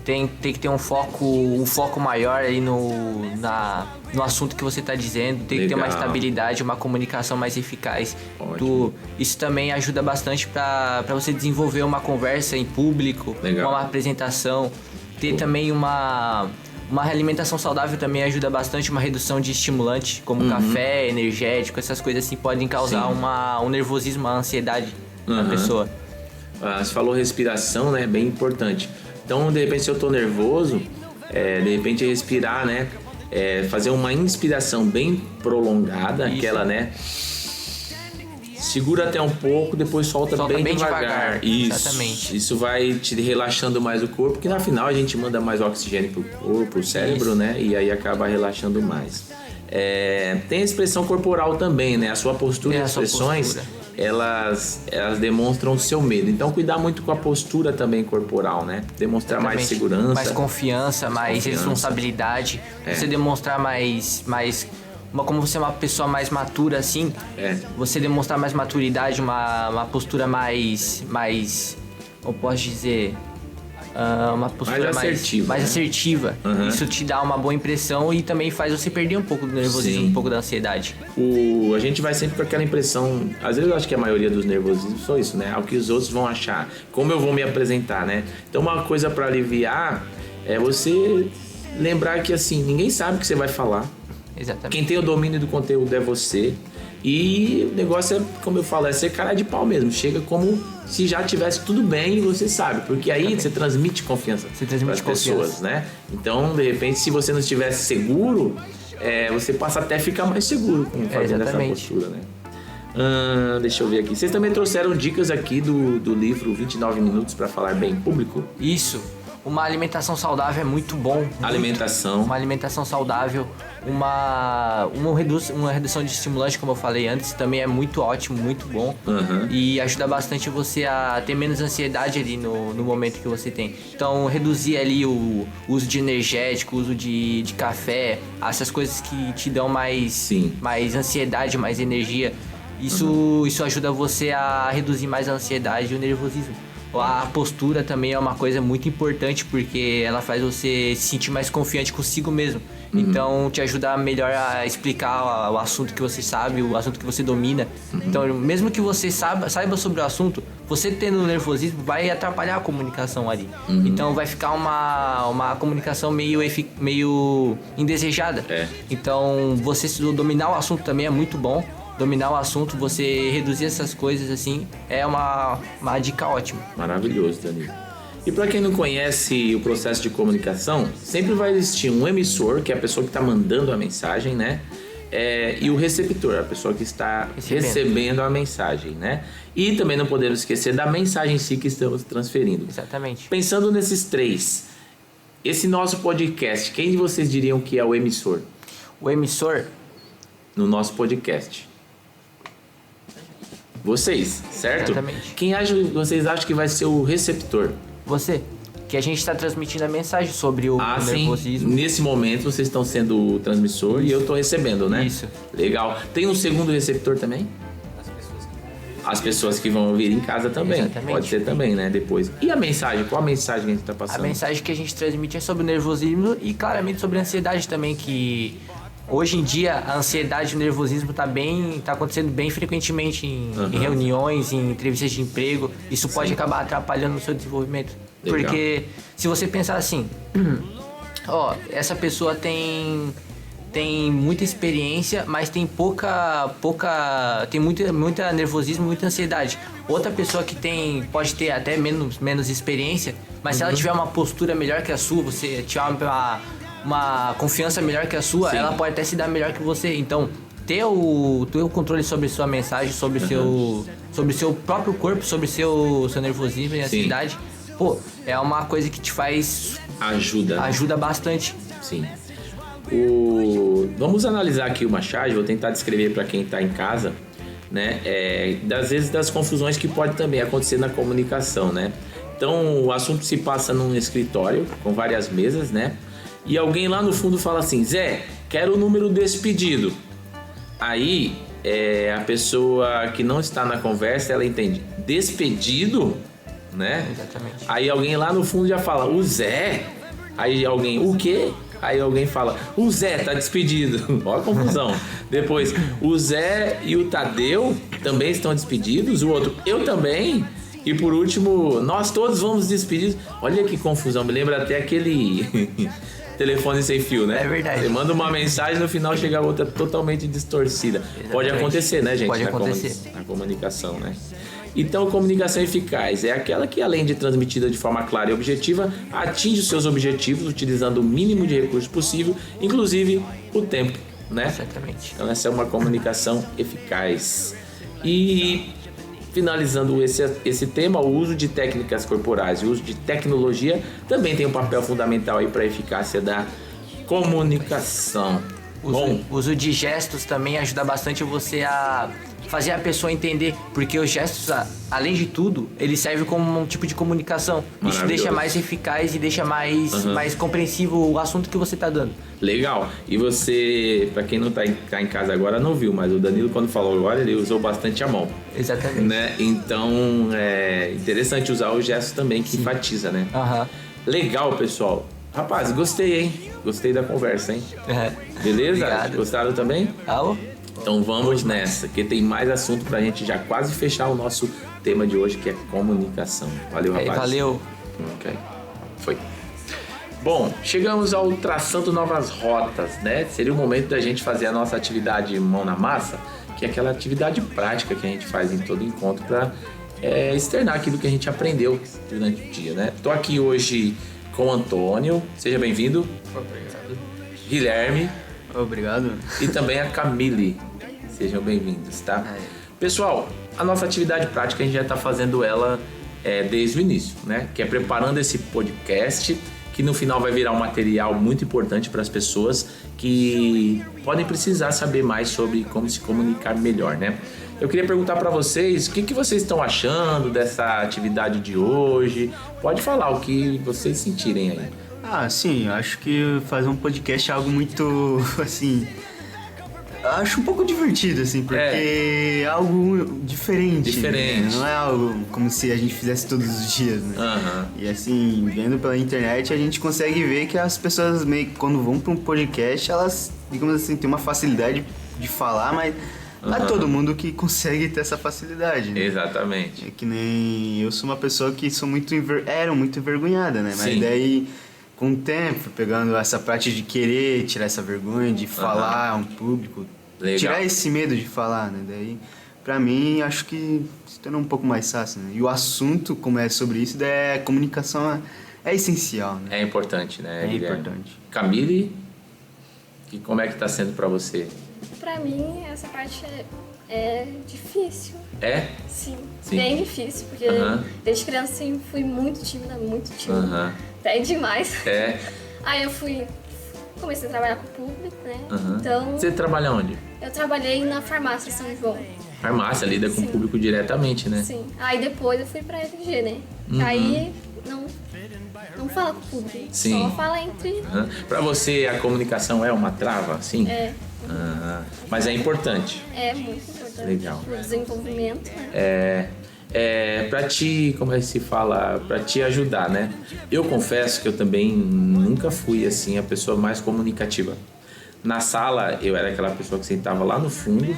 Tem que ter um foco maior aí no assunto que você está dizendo. Tem que ter uma estabilidade, uma comunicação mais eficaz. Isso também ajuda bastante para você desenvolver uma conversa em público, uma apresentação. Ter também uma alimentação saudável também ajuda bastante, uma redução de estimulante, como café, energético, essas coisas assim podem causar um nervosismo, uma ansiedade na pessoa. Você falou respiração, né? Bem importante. Então, de repente, se eu tô nervoso, de repente respirar, né? Fazer uma inspiração bem prolongada, aquela, né? Segura até um pouco, depois solta bem devagar. Isso. Exatamente. Isso vai te relaxando mais o corpo, porque no final a gente manda mais oxigênio pro corpo, pro cérebro, né? E aí acaba relaxando mais. Tem a expressão corporal também, né? A sua postura e as expressões, elas demonstram o seu medo. Então, cuidar muito com a postura também corporal, né? Demonstrar mais segurança. Mais confiança, mais responsabilidade. Você demonstrar como você é uma pessoa mais matura assim, você demonstrar mais maturidade, uma postura mais, eu posso dizer, uma postura mais assertiva. Isso te dá uma boa impressão e também faz você perder um pouco do nervosismo, um pouco da ansiedade. A gente vai sempre com aquela impressão, às vezes eu acho que a maioria dos nervosismos são isso, né? O que os outros vão achar, como eu vou me apresentar, né? Então uma coisa para aliviar é você lembrar que assim, ninguém sabe o que você vai falar. Exatamente. Quem tem o domínio do conteúdo é você. E o negócio é, como eu falo, é ser cara de pau mesmo. Chega como se já tivesse tudo bem e você sabe. Porque aí você transmite confiança para as pessoas, né? Então, de repente, se você não estivesse seguro, você passa até a ficar mais seguro com fazendo essa postura, né? Deixa eu ver aqui. Vocês também trouxeram dicas aqui do livro 29 Minutos para Falar Bem em Público? Isso. Uma alimentação saudável é muito bom. Uma alimentação saudável, uma redução de estimulante, como eu falei antes, também é muito ótimo, muito bom. E ajuda bastante você a ter menos ansiedade ali no momento que você tem. Então, reduzir ali o uso de energético, o uso de café, essas coisas que te dão mais ansiedade, mais energia. Isso ajuda você a reduzir mais a ansiedade e o nervosismo. A postura também é uma coisa muito importante porque ela faz você se sentir mais confiante consigo mesmo. Então te ajuda melhor a explicar o assunto que você sabe, o assunto que você domina. Então mesmo que você saiba sobre o assunto, você tendo nervosismo vai atrapalhar a comunicação ali. Então vai ficar uma comunicação meio indesejada. Então você dominar o assunto também é muito bom. Dominar o assunto, você reduzir essas coisas assim, é uma dica ótima. Maravilhoso, Danilo. E para quem não conhece o processo de comunicação, sempre vai existir um emissor, que é a pessoa que está mandando a mensagem, né? E o receptor, a pessoa que está recebendo a mensagem, né? E também não podemos esquecer da mensagem em si que estamos transferindo. Exatamente. Pensando nesses três, esse nosso podcast, quem de vocês diriam que é o emissor? O emissor? No nosso podcast. Vocês, certo? Exatamente. Quem vocês acham que vai ser o receptor? Você. Que a gente está transmitindo a mensagem sobre o nervosismo. Sim. Nesse momento vocês estão sendo o transmissor e eu estou recebendo, né? Isso. Legal. Tem um segundo receptor também? As pessoas que vão ver as pessoas que vão ouvir em casa também. Exatamente. Pode ser também, né? Depois. E a mensagem? Qual a mensagem que a gente tá passando? A mensagem que a gente transmite é sobre o nervosismo e claramente sobre a ansiedade também, que hoje em dia a ansiedade e o nervosismo tá acontecendo bem frequentemente em reuniões, em entrevistas de emprego. Isso pode acabar atrapalhando o seu desenvolvimento. Legal. Porque se você pensar assim, essa pessoa tem muita experiência, mas tem tem muita nervosismo, muita ansiedade. Outra pessoa que pode ter até menos experiência, mas se ela tiver uma postura melhor que a sua, você tiver uma confiança melhor que a sua, ela pode até se dar melhor que você. Então, ter o controle sobre sua mensagem, sobre o seu próprio corpo, sobre seu nervosismo e ansiedade, é uma coisa que te faz... Ajuda bastante. Sim. Vamos analisar aqui uma charge, vou tentar descrever para quem está em casa, né? Às vezes das confusões que pode também acontecer na comunicação, né? Então o assunto se passa num escritório com várias mesas, né? E alguém lá no fundo fala assim: Zé, quero o número desse pedido. Aí a pessoa que não está na conversa, ela entende despedido, né? Exatamente. Aí alguém lá no fundo já fala: o Zé. Aí alguém: o quê? Aí alguém fala: o Zé tá despedido. Olha a confusão. Depois, o Zé e o Tadeu também estão despedidos. O outro: eu também. E por último, nós todos vamos despedir. Olha que confusão. Me lembra até aquele telefone sem fio, né? É verdade. Você manda uma mensagem, no final chega a outra totalmente distorcida. Exatamente. Pode acontecer, né, gente? Pode acontecer. Na comunicação, né? Então, comunicação eficaz é aquela que, além de transmitida de forma clara e objetiva, atinge os seus objetivos utilizando o mínimo de recursos possível, inclusive o tempo, né? Exatamente. Então, essa é uma comunicação eficaz. E, finalizando esse tema, o uso de técnicas corporais e o uso de tecnologia também tem um papel fundamental aí para a eficácia da comunicação. O uso de gestos também ajuda bastante você a fazer a pessoa entender, porque os gestos, além de tudo, eles servem como um tipo de comunicação. Isso deixa mais eficaz e deixa mais compreensível o assunto que você está dando. Legal. E você, para quem não tá em casa agora, não viu, mas o Danilo, quando falou agora, ele usou bastante a mão. Exatamente. Né? Então, é interessante usar o gesto também, que enfatiza, né? Legal, pessoal. Rapaz, gostei, hein? Gostei da conversa, hein? Beleza? Obrigado. Gostaram também? Então vamos nessa, que tem mais assunto pra gente já quase fechar o nosso tema de hoje, que é comunicação. Valeu, rapaz. Valeu. Ok. Foi. Bom, chegamos ao traçando novas rotas, né? Seria o momento da gente fazer a nossa atividade mão na massa, que é aquela atividade prática que a gente faz em todo encontro para externar aquilo que a gente aprendeu durante o dia, né? Tô aqui hoje com o Antônio, seja bem-vindo. Obrigado. Guilherme. Obrigado. E também a Camille. Sejam bem-vindos, tá? Pessoal, a nossa atividade prática a gente já está fazendo ela desde o início, né? Que é preparando esse podcast, que no final vai virar um material muito importante para as pessoas que podem precisar saber mais sobre como se comunicar melhor, né? Eu queria perguntar para vocês, o que vocês estão achando dessa atividade de hoje? Pode falar o que vocês sentirem aí. Sim, eu acho que fazer um podcast é algo muito, assim... Acho um pouco divertido, assim, porque é algo diferente. Né? Não é algo como se a gente fizesse todos os dias, né? E assim, vendo pela internet, a gente consegue ver que as pessoas meio que quando vão para um podcast, elas, digamos assim, têm uma facilidade de falar, mas não é todo mundo que consegue ter essa facilidade, né? Exatamente. É que nem eu sou uma pessoa que sou muito envergonhada, né? Mas daí, com o tempo, pegando essa prática de querer tirar essa vergonha, de falar a um público, tirar esse medo de falar, né? Daí, pra mim, acho que se torna um pouco mais fácil, né? E o assunto, como é sobre isso, daí a comunicação é essencial, né? É importante, né? É importante. Camille, como é que tá sendo pra você? Pra mim, essa parte é difícil. É? Sim, bem difícil, porque desde criança assim, fui muito tímida, até demais. Aí eu comecei a trabalhar com o público, né? Então, você trabalha onde? Eu trabalhei na farmácia São João. Farmácia, lida com o público diretamente, né? Sim. Aí depois eu fui pra FG, né? Aí não fala com o público. Sim. Só fala entre... Pra você, a comunicação é uma trava, sim? É. Mas é importante. É muito importante. Legal. Pro desenvolvimento, né? Pra te, como é que se fala, pra te ajudar, né? Eu confesso que eu também nunca fui, assim, a pessoa mais comunicativa. Na sala, eu era aquela pessoa que sentava lá no fundo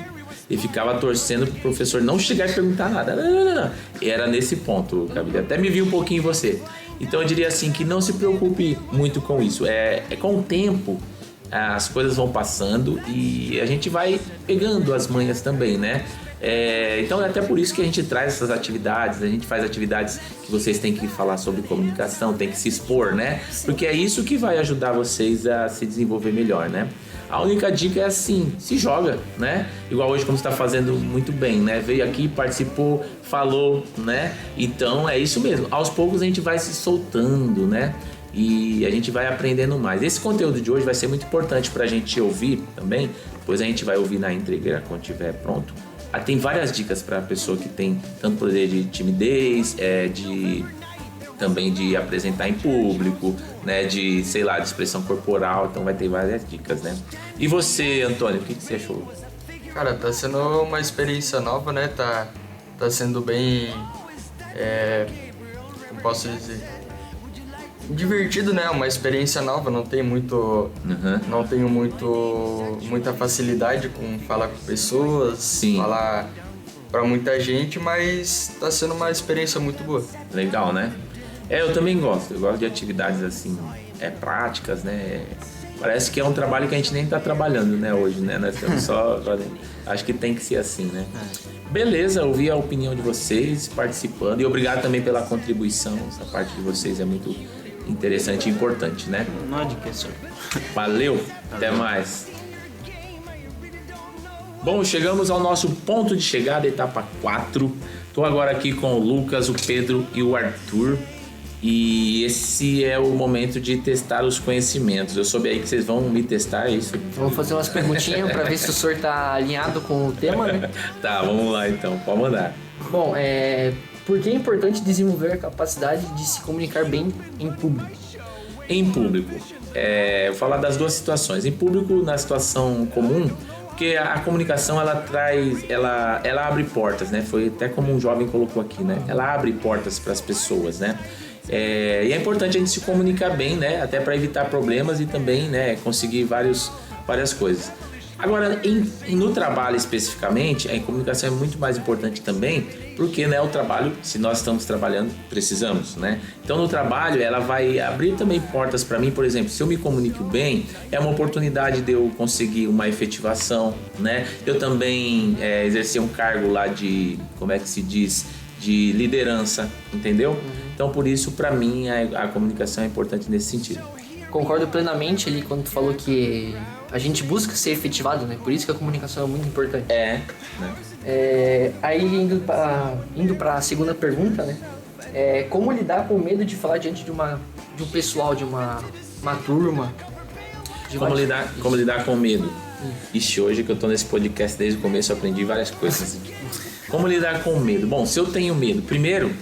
e ficava torcendo pro professor não chegar e perguntar nada. Não. Era nesse ponto, Gabi. Até me vi um pouquinho em você. Então eu diria assim, que não se preocupe muito com isso. É com o tempo, as coisas vão passando e a gente vai pegando as manhas também, né? Então é até por isso que a gente traz essas atividades, a gente faz atividades que vocês têm que falar sobre comunicação, tem que se expor, né? Porque é isso que vai ajudar vocês a se desenvolver melhor, né? A única dica é assim, se joga, né? Igual hoje, como você está fazendo muito bem, né? Veio aqui, participou, falou, né? Então é isso mesmo, aos poucos a gente vai se soltando, né? E a gente vai aprendendo mais. Esse conteúdo de hoje vai ser muito importante para a gente ouvir também, depois a gente vai ouvir na íntegra quando estiver pronto. Tem várias dicas para a pessoa que tem tanto poder de timidez, também de apresentar em público, né, de, sei lá, de expressão corporal, então vai ter várias dicas, né? E você, Antônio, o que você achou? Cara, tá sendo uma experiência nova, né? Tá sendo bem, como posso dizer, divertido, né? Uma experiência nova, não tenho muita facilidade com falar com pessoas, Sim. falar pra muita gente, mas tá sendo uma experiência muito boa. Legal, né? Eu também gosto. Eu gosto de atividades assim, práticas, né? Parece que é um trabalho que a gente nem tá trabalhando, né, hoje, né? Nós estamos só... Acho que tem que ser assim, né? Beleza, ouvi a opinião de vocês participando e obrigado também pela contribuição. Essa parte de vocês é muito interessante e importante, né? Não é de que, senhor. Valeu, até mais. Bom, chegamos ao nosso ponto de chegada, etapa 4. Estou agora aqui com o Lucas, o Pedro e o Arthur. E esse é o momento de testar os conhecimentos. Eu soube aí que vocês vão me testar, é isso? Vamos fazer umas perguntinhas para ver se o senhor tá alinhado com o tema, né? Tá, vamos lá então, pode mandar. Bom, por que é importante desenvolver a capacidade de se comunicar bem em público? Em público, eu vou falar das duas situações. Em público, na situação comum, porque a comunicação ela abre portas, né? Foi até como um jovem colocou aqui, né? Ela abre portas para as pessoas, né? E é importante a gente se comunicar bem, né? Até para evitar problemas e também, né, conseguir várias coisas. Agora, no trabalho especificamente, a comunicação é muito mais importante também, porque, né, o trabalho, se nós estamos trabalhando, precisamos, né? Então, no trabalho, ela vai abrir também portas para mim, por exemplo, se eu me comunico bem, é uma oportunidade de eu conseguir uma efetivação, né? Eu também exercer um cargo lá de, como é que se diz, de liderança, entendeu? Então, por isso, para mim, a comunicação é importante nesse sentido. Concordo plenamente ali quando tu falou que a gente busca ser efetivado, né? Por isso que a comunicação é muito importante. Né? Aí indo para a segunda pergunta, né? Como lidar com o medo de falar diante de um pessoal, de uma turma? Como lidar com o medo? Ixi, hoje que eu tô nesse podcast desde o começo eu aprendi várias coisas. Como lidar com o medo? Bom, se eu tenho medo, primeiro,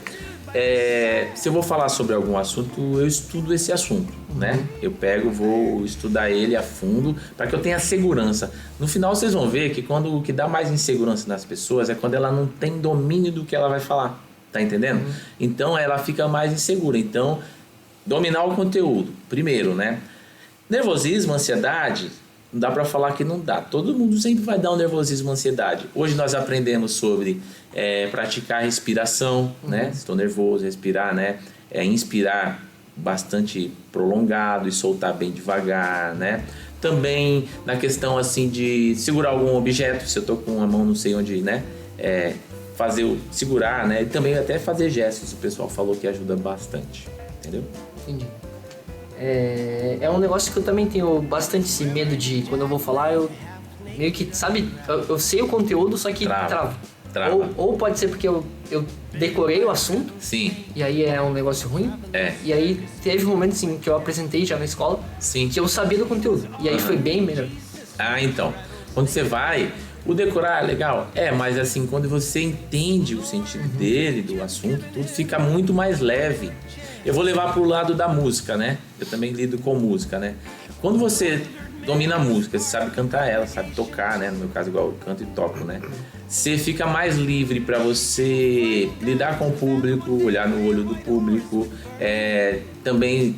se eu vou falar sobre algum assunto, eu estudo esse assunto, né? Eu vou estudar ele a fundo para que eu tenha segurança. No final vocês vão ver que o que dá mais insegurança nas pessoas é quando ela não tem domínio do que ela vai falar, tá entendendo? Então ela fica mais insegura. Então, dominar o conteúdo, primeiro, né? Nervosismo, ansiedade, não dá para falar que não dá. Todo mundo sempre vai dar um nervosismo, ansiedade. Hoje nós aprendemos sobre praticar respiração, né? Se estou nervoso, respirar, né? Inspirar bastante prolongado e soltar bem devagar, né? Também na questão assim de segurar algum objeto, se eu estou com a mão não sei onde, né? Segurar, né? E também até fazer gestos, o pessoal falou que ajuda bastante, entendeu? Entendi. É um negócio que eu também tenho bastante esse medo de, quando eu vou falar, eu meio que, sabe, eu sei o conteúdo, só que trava. Ou pode ser porque eu decorei o assunto. Sim. E aí é um negócio ruim. E aí teve um momento assim, que eu apresentei já na escola. Sim. Que eu sabia do conteúdo. E aí foi bem melhor. Então. Quando você vai, o decorar é legal. Mas assim, quando você entende o sentido dele, do assunto, tudo fica muito mais leve. Eu vou levar pro lado da música, né? Eu também lido com música, né? Quando você domina a música, você sabe cantar ela, sabe tocar, né? No meu caso, igual eu canto e toco, né? Você fica mais livre para você lidar com o público, olhar no olho do público, também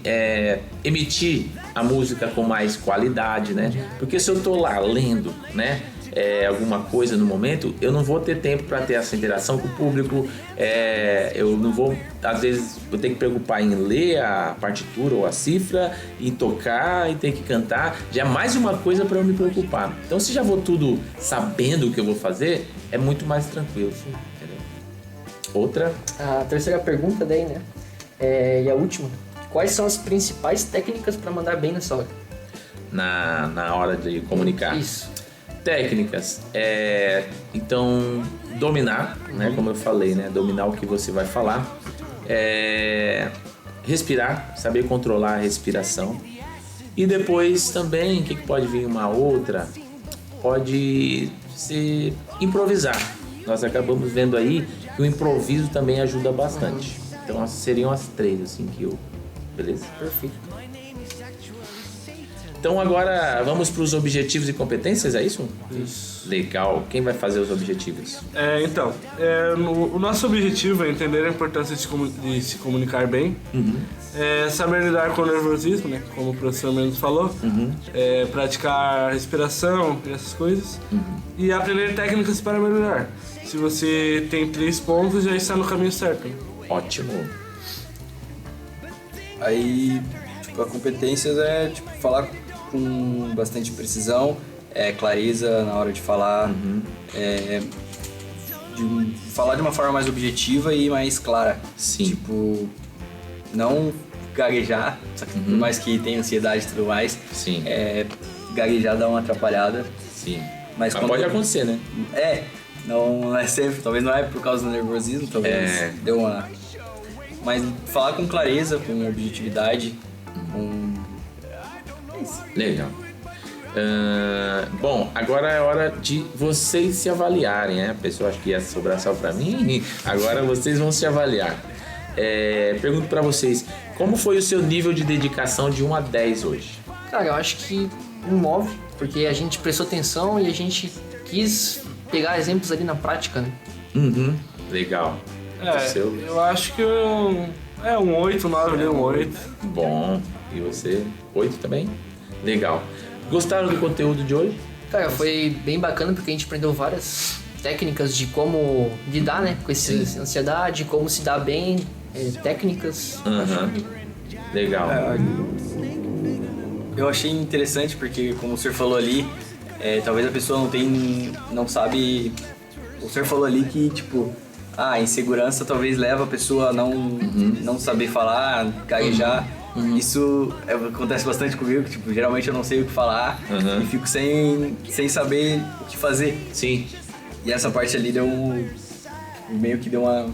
emitir a música com mais qualidade, né? Porque se eu tô lá lendo, né? Alguma coisa no momento, eu não vou ter tempo para ter essa interação com o público, eu não vou, às vezes, vou ter que preocupar em ler a partitura ou a cifra, e tocar e ter que cantar, já é mais uma coisa para eu me preocupar. Então, se já vou tudo sabendo o que eu vou fazer, é muito mais tranquilo. Entendeu? Outra? A terceira pergunta daí, né? E a última. Quais são as principais técnicas para mandar bem nessa hora? Na hora de comunicar? Isso. Técnicas, então dominar, né, como eu falei, né, dominar o que você vai falar, respirar, saber controlar a respiração, e depois também, o que pode vir uma outra, pode ser improvisar. Nós acabamos vendo aí que o improviso também ajuda bastante. Então essas seriam as 3 assim que eu, beleza? Perfeito. Então agora vamos para os objetivos e competências, é isso? Isso. Legal. Quem vai fazer os objetivos? O nosso objetivo é entender a importância de se comunicar bem, saber lidar com o nervosismo, né? Como o professor mesmo falou, praticar respiração e essas coisas, e aprender técnicas para melhorar. Se você tem 3 pontos, já está no caminho certo. Ótimo. Aí, a competências é falar com bastante precisão, clareza na hora de falar, falar de uma forma mais objetiva e mais clara. Sim. Não gaguejar, só que por mais que tenha ansiedade e tudo mais, sim. Gaguejar dá uma atrapalhada. Sim. Mas pode acontecer, né? Não é sempre, talvez não é por causa do nervosismo, talvez deu uma... Mas falar com clareza, com objetividade, Legal. Bom, agora é hora de vocês se avaliarem, né? A pessoa acha que ia sobrar só pra mim, agora vocês vão se avaliar. Pergunto pra vocês, como foi o seu nível de dedicação de 1 a 10 hoje? Cara, eu acho que 9, porque a gente prestou atenção e a gente quis pegar exemplos ali na prática, né? Legal. Eu acho que um 8, 9, um 8. Bom. E você? 8 também? Legal. Gostaram do conteúdo de hoje? Cara, foi bem bacana porque a gente aprendeu várias técnicas de como lidar, né, com essa ansiedade, como se dar bem, técnicas. Legal. Eu achei interessante porque, como o senhor falou ali, talvez a pessoa não sabe... O senhor falou ali que, a insegurança talvez leva a pessoa a não saber falar, gaguejar. Isso acontece bastante comigo, geralmente eu não sei o que falar e fico sem saber o que fazer. Sim. E essa parte ali meio que deu uma...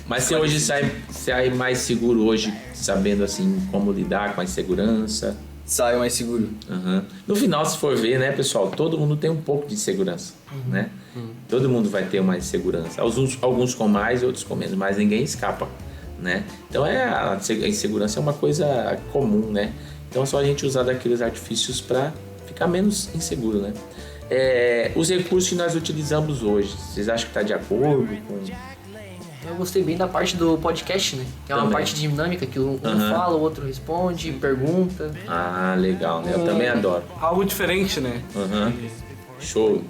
Mas você hoje sai mais seguro hoje, sabendo assim como lidar com a insegurança? Saio mais seguro. No final, se for ver, né, pessoal, todo mundo tem um pouco de insegurança, né? Todo mundo vai ter uma insegurança. Alguns com mais, outros com menos, mas ninguém escapa, né? Então a insegurança é uma coisa comum, né? Então é só a gente usar daqueles artifícios para ficar menos inseguro, né? Os recursos que nós utilizamos hoje, vocês acham que está de acordo com... Eu gostei bem da parte do podcast, né? Que é uma parte dinâmica que um fala, o outro responde, pergunta. Ah, legal, né? Eu também adoro. Algo diferente, né? Show.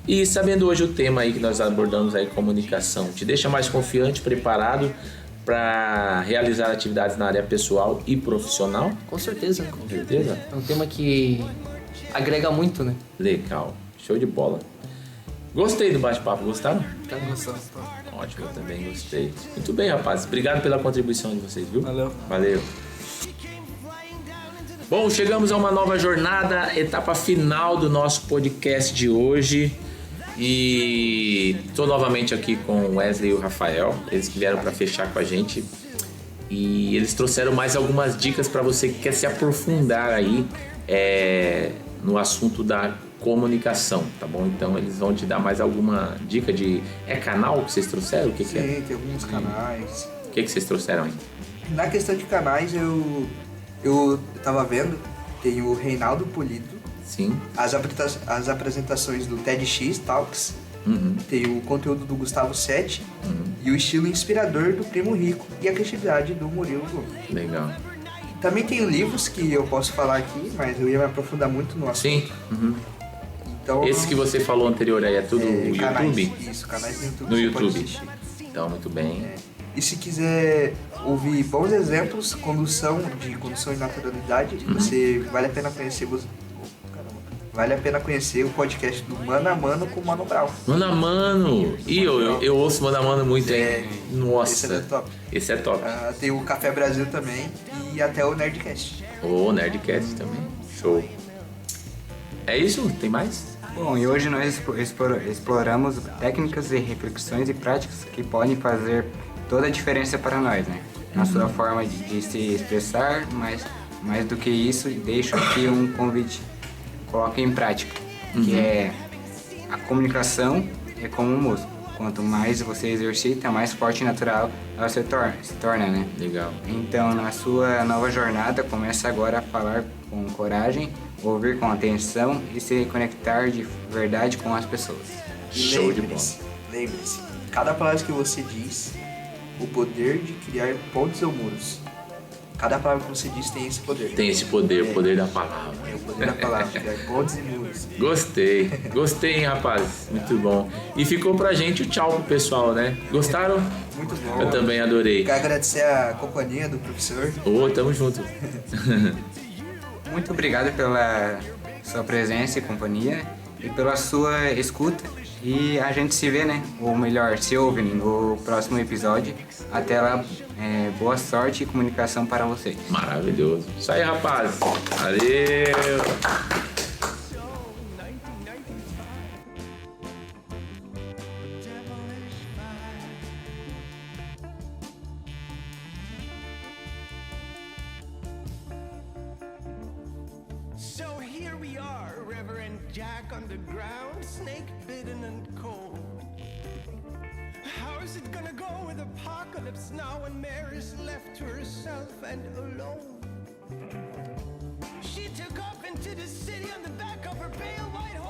E sabendo hoje o tema aí que nós abordamos aí, comunicação, te deixa mais confiante, preparado para realizar atividades na área pessoal e profissional? Com certeza. Com certeza? É um tema que agrega muito, né? Legal. Show de bola. Gostei do bate-papo, gostaram? Tá gostando. Ótimo, eu também gostei. Muito bem, rapazes. Obrigado pela contribuição de vocês, viu? Valeu. Bom, chegamos a uma nova jornada, etapa final do nosso podcast de hoje. E estou novamente aqui com o Wesley e o Rafael. Eles que vieram para fechar com a gente. E eles trouxeram mais algumas dicas para você que quer se aprofundar aí no assunto da comunicação, tá bom? Então eles vão te dar mais alguma dica de... canal que vocês trouxeram? O que Sim, é? tem alguns canais. O que vocês trouxeram aí? Na questão de canais, eu tava vendo, tem o Reinaldo Polido. Sim. As apresentações do TEDx Talks. Tem o conteúdo do Gustavo Sete. E o estilo inspirador do Primo Rico. E a criatividade do Murilo Gomes. Legal. Também tenho livros que eu posso falar aqui, mas eu ia me aprofundar muito no assunto. Sim. Então, esse que você falou anterior aí é tudo canais, YouTube? Isso, canais no YouTube. No YouTube. Então, muito bem. E se quiser ouvir bons exemplos, condução e naturalidade, você vale a pena conhecer o podcast do Mano a Mano com o Mano Brown. Mano a Mano! E eu ouço Mano a Mano muito, hein? Nossa! Esse é top. Esse é top. Tem o Café Brasil também e até o Nerdcast. O Nerdcast também. Show. É isso? Tem mais? Bom, e hoje nós exploramos técnicas e reflexões e práticas que podem fazer toda a diferença para nós, né? Na sua forma de se expressar, mas mais do que isso, deixo aqui um convite. Coloque em prática, que é a comunicação é como um músculo. Quanto mais você exercita, mais forte e natural ela se torna, né? Legal. Então, na sua nova jornada, comece agora a falar com coragem, ouvir com atenção e se conectar de verdade com as pessoas. Show de bola. Lembre-se, cada palavra que você diz, o poder de criar pontes ou muros. Cada palavra que você diz tem esse poder. Tem esse poder, o poder da palavra. É o poder da palavra, criar pontes e muros. Gostei, hein, rapaz? Muito bom. E ficou pra gente o tchau pro pessoal, né? Gostaram? Muito bom. Eu também adorei. Quero agradecer a companhia do professor. Tamo junto. Muito obrigado pela sua presença e companhia e pela sua escuta. E a gente se vê, né? Ou melhor, se ouve no próximo episódio. Até lá, boa sorte e comunicação para vocês. Maravilhoso. Isso aí, rapaz. Valeu. So here we are, Reverend Jack underground, snake bitten and cold. How's it gonna go with apocalypse now when Mary's left to herself and alone? She took off into the city on the back of her pale white horse.